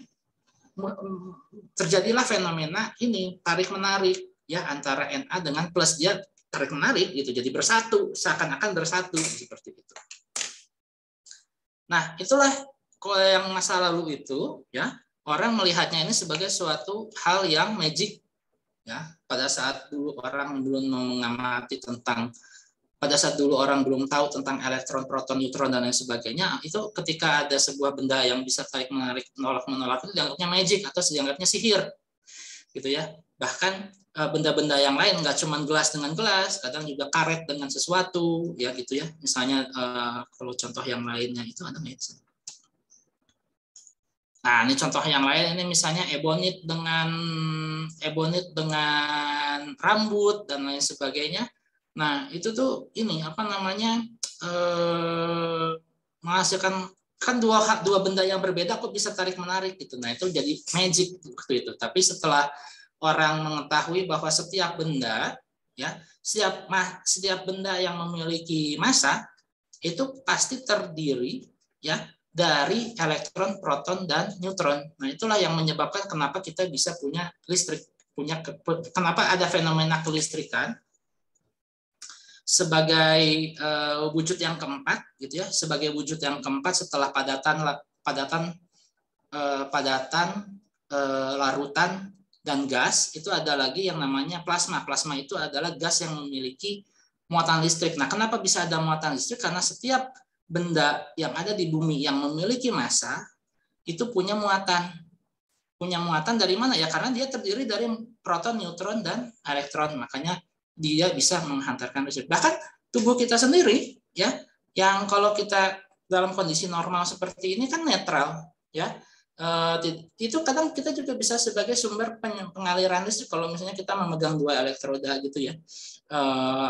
terjadilah fenomena ini tarik menarik ya antara Na dengan plus, dia tarik menarik gitu, jadi bersatu, seakan-akan bersatu seperti itu. Nah, itulah kalau yang masa lalu itu ya, orang melihatnya ini sebagai suatu hal yang magic ya. Pada saat dulu orang belum mengamati tentang, pada saat dulu orang belum tahu tentang elektron, proton, neutron dan lain sebagainya, itu ketika ada sebuah benda yang bisa tarik menarik, menolak itu dianggapnya magic atau dianggapnya sihir. Gitu ya. Bahkan benda-benda yang lain, nggak cuma gelas dengan gelas, kadang juga karet dengan sesuatu ya gitu ya. Misalnya kalau contoh yang lainnya itu ada nggak? Nah, ini contoh yang lain, ini misalnya ebonit dengan rambut dan lain sebagainya. Nah, itu tuh ini apa namanya, menghasilkan kan dua benda yang berbeda kok bisa tarik menarik gitu. Nah, itu jadi magic waktu itu. Tapi setelah orang mengetahui bahwa setiap benda ya, setiap benda yang memiliki massa itu pasti terdiri ya dari elektron, proton, dan neutron. Nah, itulah yang menyebabkan kenapa kita bisa punya listrik, kenapa ada fenomena kelistrikan sebagai wujud yang keempat, gitu ya, sebagai wujud yang keempat setelah padatan, larutan, dan gas. Itu ada lagi yang namanya plasma. Plasma itu adalah gas yang memiliki muatan listrik. Nah, kenapa bisa ada muatan listrik? Karena setiap benda yang ada di bumi yang memiliki massa itu punya muatan. Punya muatan dari mana ya? Karena dia terdiri dari proton, neutron, dan elektron. Makanya dia bisa menghantarkan listrik. Bahkan tubuh kita sendiri ya, yang kalau kita dalam kondisi normal seperti ini kan netral ya. Itu kadang kita juga bisa sebagai sumber pengaliran listrik kalau misalnya kita memegang dua elektroda gitu ya.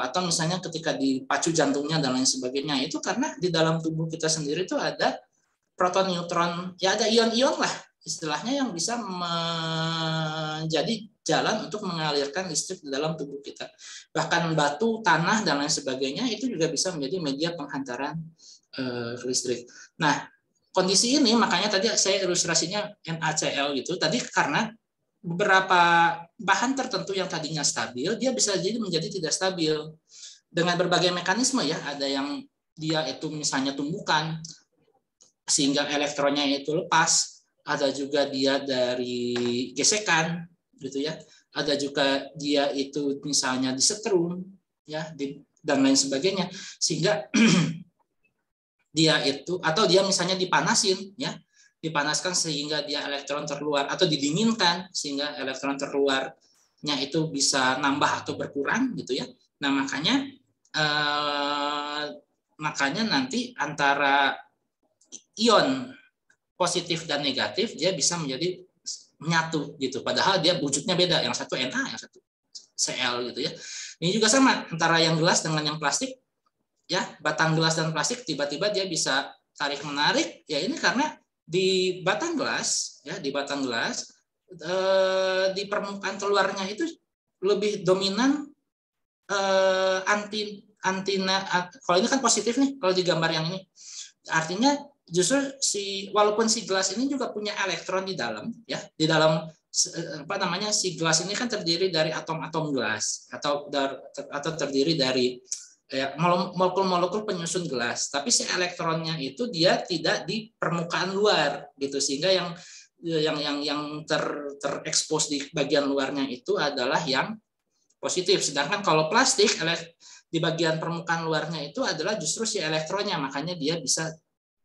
Atau misalnya ketika dipacu jantungnya dan lain sebagainya, itu karena di dalam tubuh kita sendiri itu ada proton, neutron, ya ada ion-ion lah istilahnya yang bisa menjadi jalan untuk mengalirkan listrik di dalam tubuh kita. Bahkan batu, tanah dan lain sebagainya itu juga bisa menjadi media penghantaran listrik. Nah, kondisi ini makanya tadi saya ilustrasinya NaCl gitu. Tadi karena beberapa bahan tertentu yang tadinya stabil, dia bisa jadi menjadi tidak stabil dengan berbagai mekanisme ya. Ada yang dia itu misalnya tumbukan sehingga elektronnya itu lepas. Ada juga dia dari gesekan gitu ya. Ada juga dia itu misalnya disetrum ya, dan lain sebagainya, sehingga dia itu, atau dia misalnya dipanasin ya, dipanaskan sehingga dia elektron terluar, atau didinginkan sehingga elektron terluarnya itu bisa nambah atau berkurang gitu ya. Nah, makanya nanti antara ion positif dan negatif dia bisa menjadi menyatu gitu. Padahal dia wujudnya beda, yang satu Na, yang satu Cl gitu ya. Ini juga sama antara yang gelas dengan yang plastik ya, batang gelas dan plastik tiba-tiba dia bisa tarik menarik ya, ini karena di batang gelas ya, di permukaan keluarnya itu lebih dominan kalau ini kan positif nih kalau di gambar yang ini. Artinya justru walaupun si gelas ini juga punya elektron di dalam ya, di dalam si gelas ini kan terdiri dari atom-atom gelas atau terdiri dari molekul-molekul penyusun gelas, tapi si elektronnya itu dia tidak di permukaan luar gitu, sehingga yang terekspos di bagian luarnya itu adalah yang positif. Sedangkan kalau plastik di bagian permukaan luarnya itu adalah justru si elektronnya, makanya dia bisa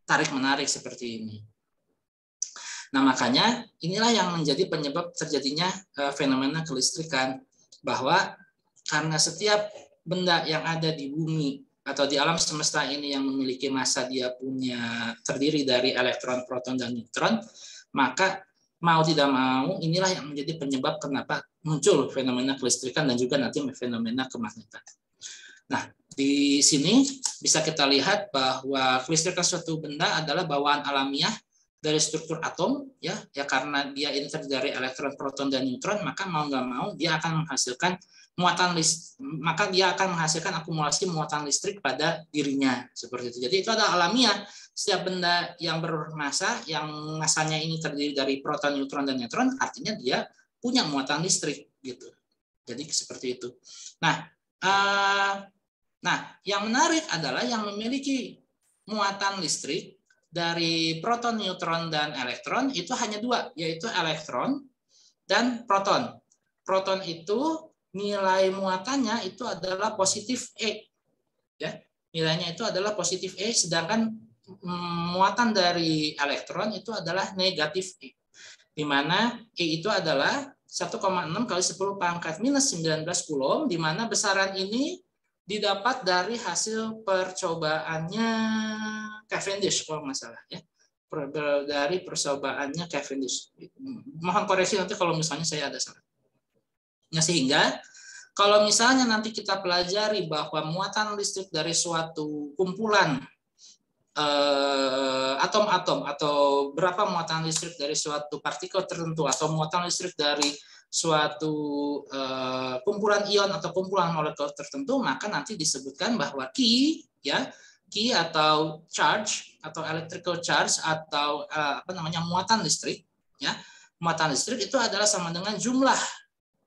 tarik menarik seperti ini. Nah, makanya inilah yang menjadi penyebab terjadinya fenomena kelistrikan, bahwa karena setiap benda yang ada di bumi atau di alam semesta ini yang memiliki massa, dia terdiri dari elektron, proton, dan neutron, maka mau tidak mau inilah yang menjadi penyebab kenapa muncul fenomena kelistrikan dan juga nanti fenomena kemagnetan. Nah, di sini bisa kita lihat bahwa kelistrikan suatu benda adalah bawaan alamiah dari struktur atom ya karena dia ini terdiri dari elektron, proton, dan neutron, maka mau nggak mau dia akan menghasilkan akumulasi muatan listrik pada dirinya seperti itu. Jadi itu adalah alamiah. Setiap benda yang bermassa, yang massanya ini terdiri dari proton, neutron, dan neutron, artinya dia punya muatan listrik gitu. Jadi seperti itu. Nah, yang menarik adalah yang memiliki muatan listrik dari proton, neutron, dan elektron itu hanya dua, yaitu elektron dan proton. Proton itu nilai muatannya itu adalah positif E. Ya, nilainya itu adalah positif E, sedangkan muatan dari elektron itu adalah negatif E. Di mana E itu adalah 1,6 kali 10 pangkat minus 19 Coulomb, di mana besaran ini didapat dari hasil percobaannya Cavendish kalau nggak salah ya, dari percobaannya Cavendish. Mohon koreksi nanti kalau misalnya saya ada salah. Nah, sehingga kalau misalnya nanti kita pelajari bahwa muatan listrik dari suatu kumpulan atom-atom atau berapa muatan listrik dari suatu partikel tertentu atau muatan listrik dari suatu kumpulan ion atau kumpulan molekul tertentu, maka nanti disebutkan bahwa Q atau charge atau electrical charge atau muatan listrik ya. Muatan listrik itu adalah sama dengan jumlah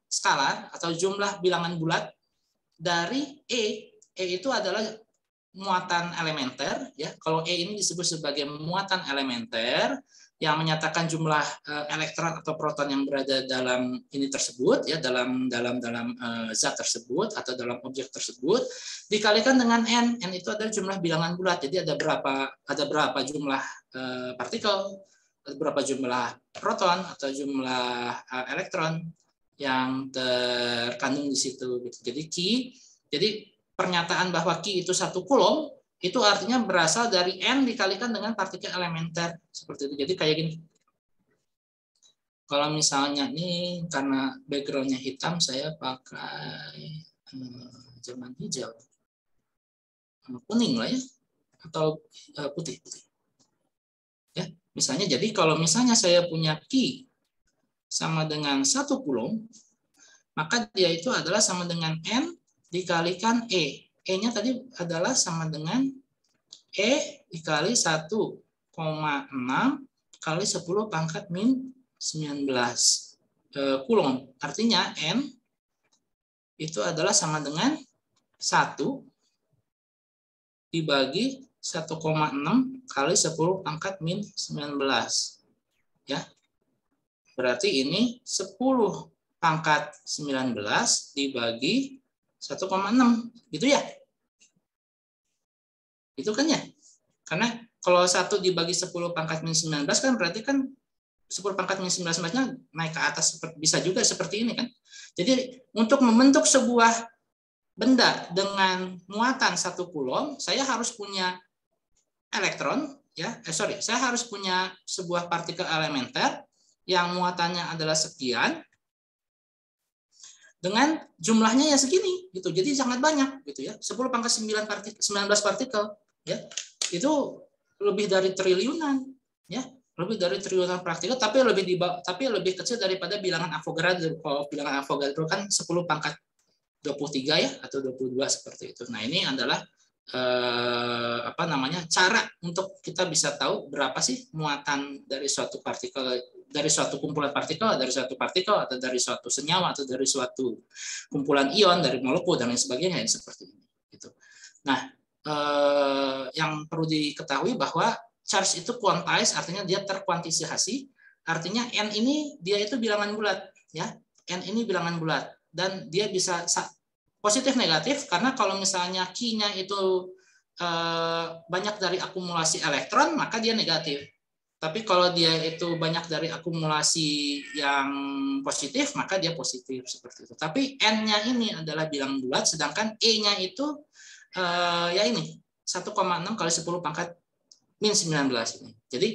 skalar atau jumlah bilangan bulat dari E. E itu adalah muatan elementer ya. Kalau E ini disebut sebagai muatan elementer yang menyatakan jumlah elektron atau proton yang berada dalam ini tersebut ya, dalam zat tersebut atau dalam objek tersebut, dikalikan dengan n. N itu adalah jumlah bilangan bulat. Jadi ada berapa jumlah partikel, ada berapa jumlah proton atau jumlah elektron yang terkandung di situ gitu. Jadi pernyataan bahwa Q itu 1 Coulomb itu artinya berasal dari N dikalikan dengan partikel elementer seperti itu. Jadi kayak gini. Kalau misalnya ini karena backgroundnya hitam, saya pakai Jerman hijau, kuning lah ya, atau putih. Ya, misalnya jadi kalau misalnya saya punya Q sama dengan 1 Coulomb, maka dia itu adalah sama dengan N dikalikan E. E-nya tadi adalah sama dengan E dikali 1,6 kali 10 pangkat min 19 Coulomb. Artinya N itu adalah sama dengan 1 dibagi 1,6 kali 10 pangkat min 19. Ya. Berarti ini 10 pangkat 19 dibagi 1,6 gitu ya. Itu kan ya. Karena kalau 1 dibagi 10 pangkat min 19 kan berarti kan 10 pangkat min 19-nya naik ke atas, bisa juga seperti ini kan. Jadi untuk membentuk sebuah benda dengan muatan 1 Coulomb, saya harus punya elektron ya. Saya harus punya sebuah partikel elementer yang muatannya adalah sekian. dengan jumlahnya ya segini gitu. Jadi sangat banyak gitu ya. 10 pangkat 19 partikel ya. Itu lebih dari triliunan ya. Lebih dari triliunan partikel tapi lebih kecil daripada bilangan Avogadro. Kalau bilangan Avogadro kan 10 pangkat 23 ya atau 22 seperti itu. Nah, ini adalah cara untuk kita bisa tahu berapa sih muatan dari suatu partikel, dari suatu kumpulan partikel, dari suatu partikel atau dari suatu senyawa atau dari suatu kumpulan ion, dari molekul dan lain sebagainya seperti ini gitu. Nah, yang perlu diketahui bahwa charge itu quantized, artinya dia terkuantisasi, artinya n ini dia itu bilangan bulat ya. N ini bilangan bulat dan dia bisa positif negatif, karena kalau misalnya Q-nya itu banyak dari akumulasi elektron, maka dia negatif. Tapi kalau dia itu banyak dari akumulasi yang positif, maka dia positif seperti itu. Tapi N-nya ini adalah bilangan bulat, sedangkan E-nya itu ya ini 1,6 kali 10 pangkat min 19 ini. Jadi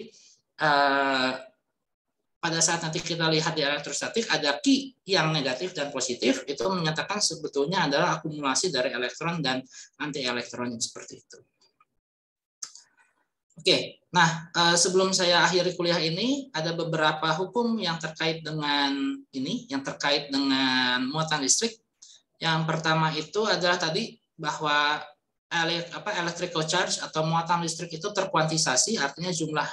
pada saat nanti kita lihat di elektrostatik ada Q yang negatif dan positif, itu menyatakan sebetulnya adalah akumulasi dari elektron dan anti elektron seperti itu. Oke, nah sebelum saya akhiri kuliah ini ada beberapa hukum yang terkait dengan ini, yang terkait dengan muatan listrik. Yang pertama itu adalah tadi bahwa electrical charge atau muatan listrik itu terkuantisasi, artinya jumlah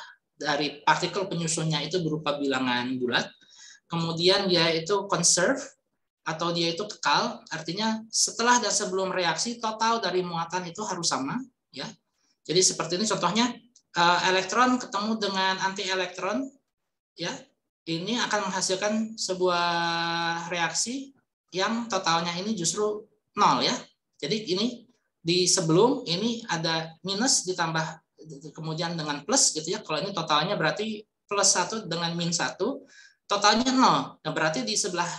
dari partikel penyusunnya itu berupa bilangan bulat. Kemudian dia itu conserve atau dia itu kekal, artinya setelah dan sebelum reaksi total dari muatan itu harus sama ya. Jadi seperti ini contohnya, elektron ketemu dengan anti elektron ya. Ini akan menghasilkan sebuah reaksi yang totalnya ini justru 0 ya. Jadi ini di sebelum ini ada minus ditambah kemudian dengan plus gitu ya. Kalau ini totalnya berarti plus 1 dengan min 1, totalnya 0. Nah, berarti di sebelah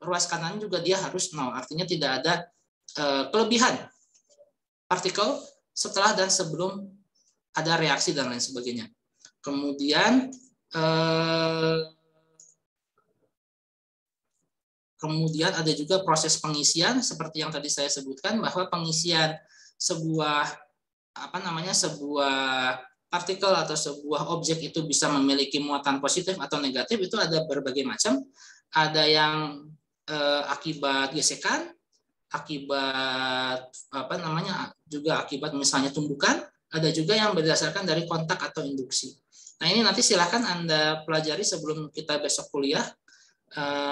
ruas kanan juga dia harus 0. Artinya tidak ada kelebihan partikel setelah dan sebelum ada reaksi dan lain sebagainya. Kemudian ada juga proses pengisian seperti yang tadi saya sebutkan, bahwa pengisian sebuah partikel atau sebuah objek itu bisa memiliki muatan positif atau negatif, itu ada berbagai macam. Ada yang akibat gesekan, akibat juga akibat misalnya tumbukan, ada juga yang berdasarkan dari kontak atau induksi. Nah, ini nanti silakan Anda pelajari sebelum kita besok kuliah,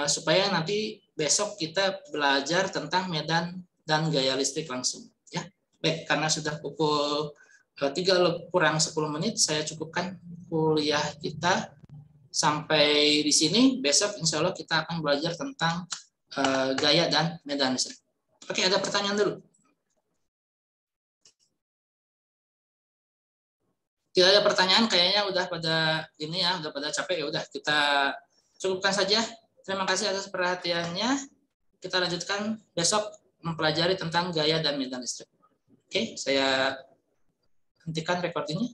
supaya nanti besok kita belajar tentang medan dan gaya listrik langsung ya. Baik, karena sudah pukul 3 kurang 10 menit, saya cukupkan kuliah kita sampai di sini. Besok insya Allah kita akan belajar tentang gaya dan medan listrik. Oke, ada pertanyaan dulu? Tidak ada pertanyaan, kayaknya udah pada ini ya, udah pada capek ya. Udah, kita cukupkan saja. Terima kasih atas perhatiannya. Kita lanjutkan besok mempelajari tentang gaya dan medan listrik. Oke, saya hentikan recordingnya.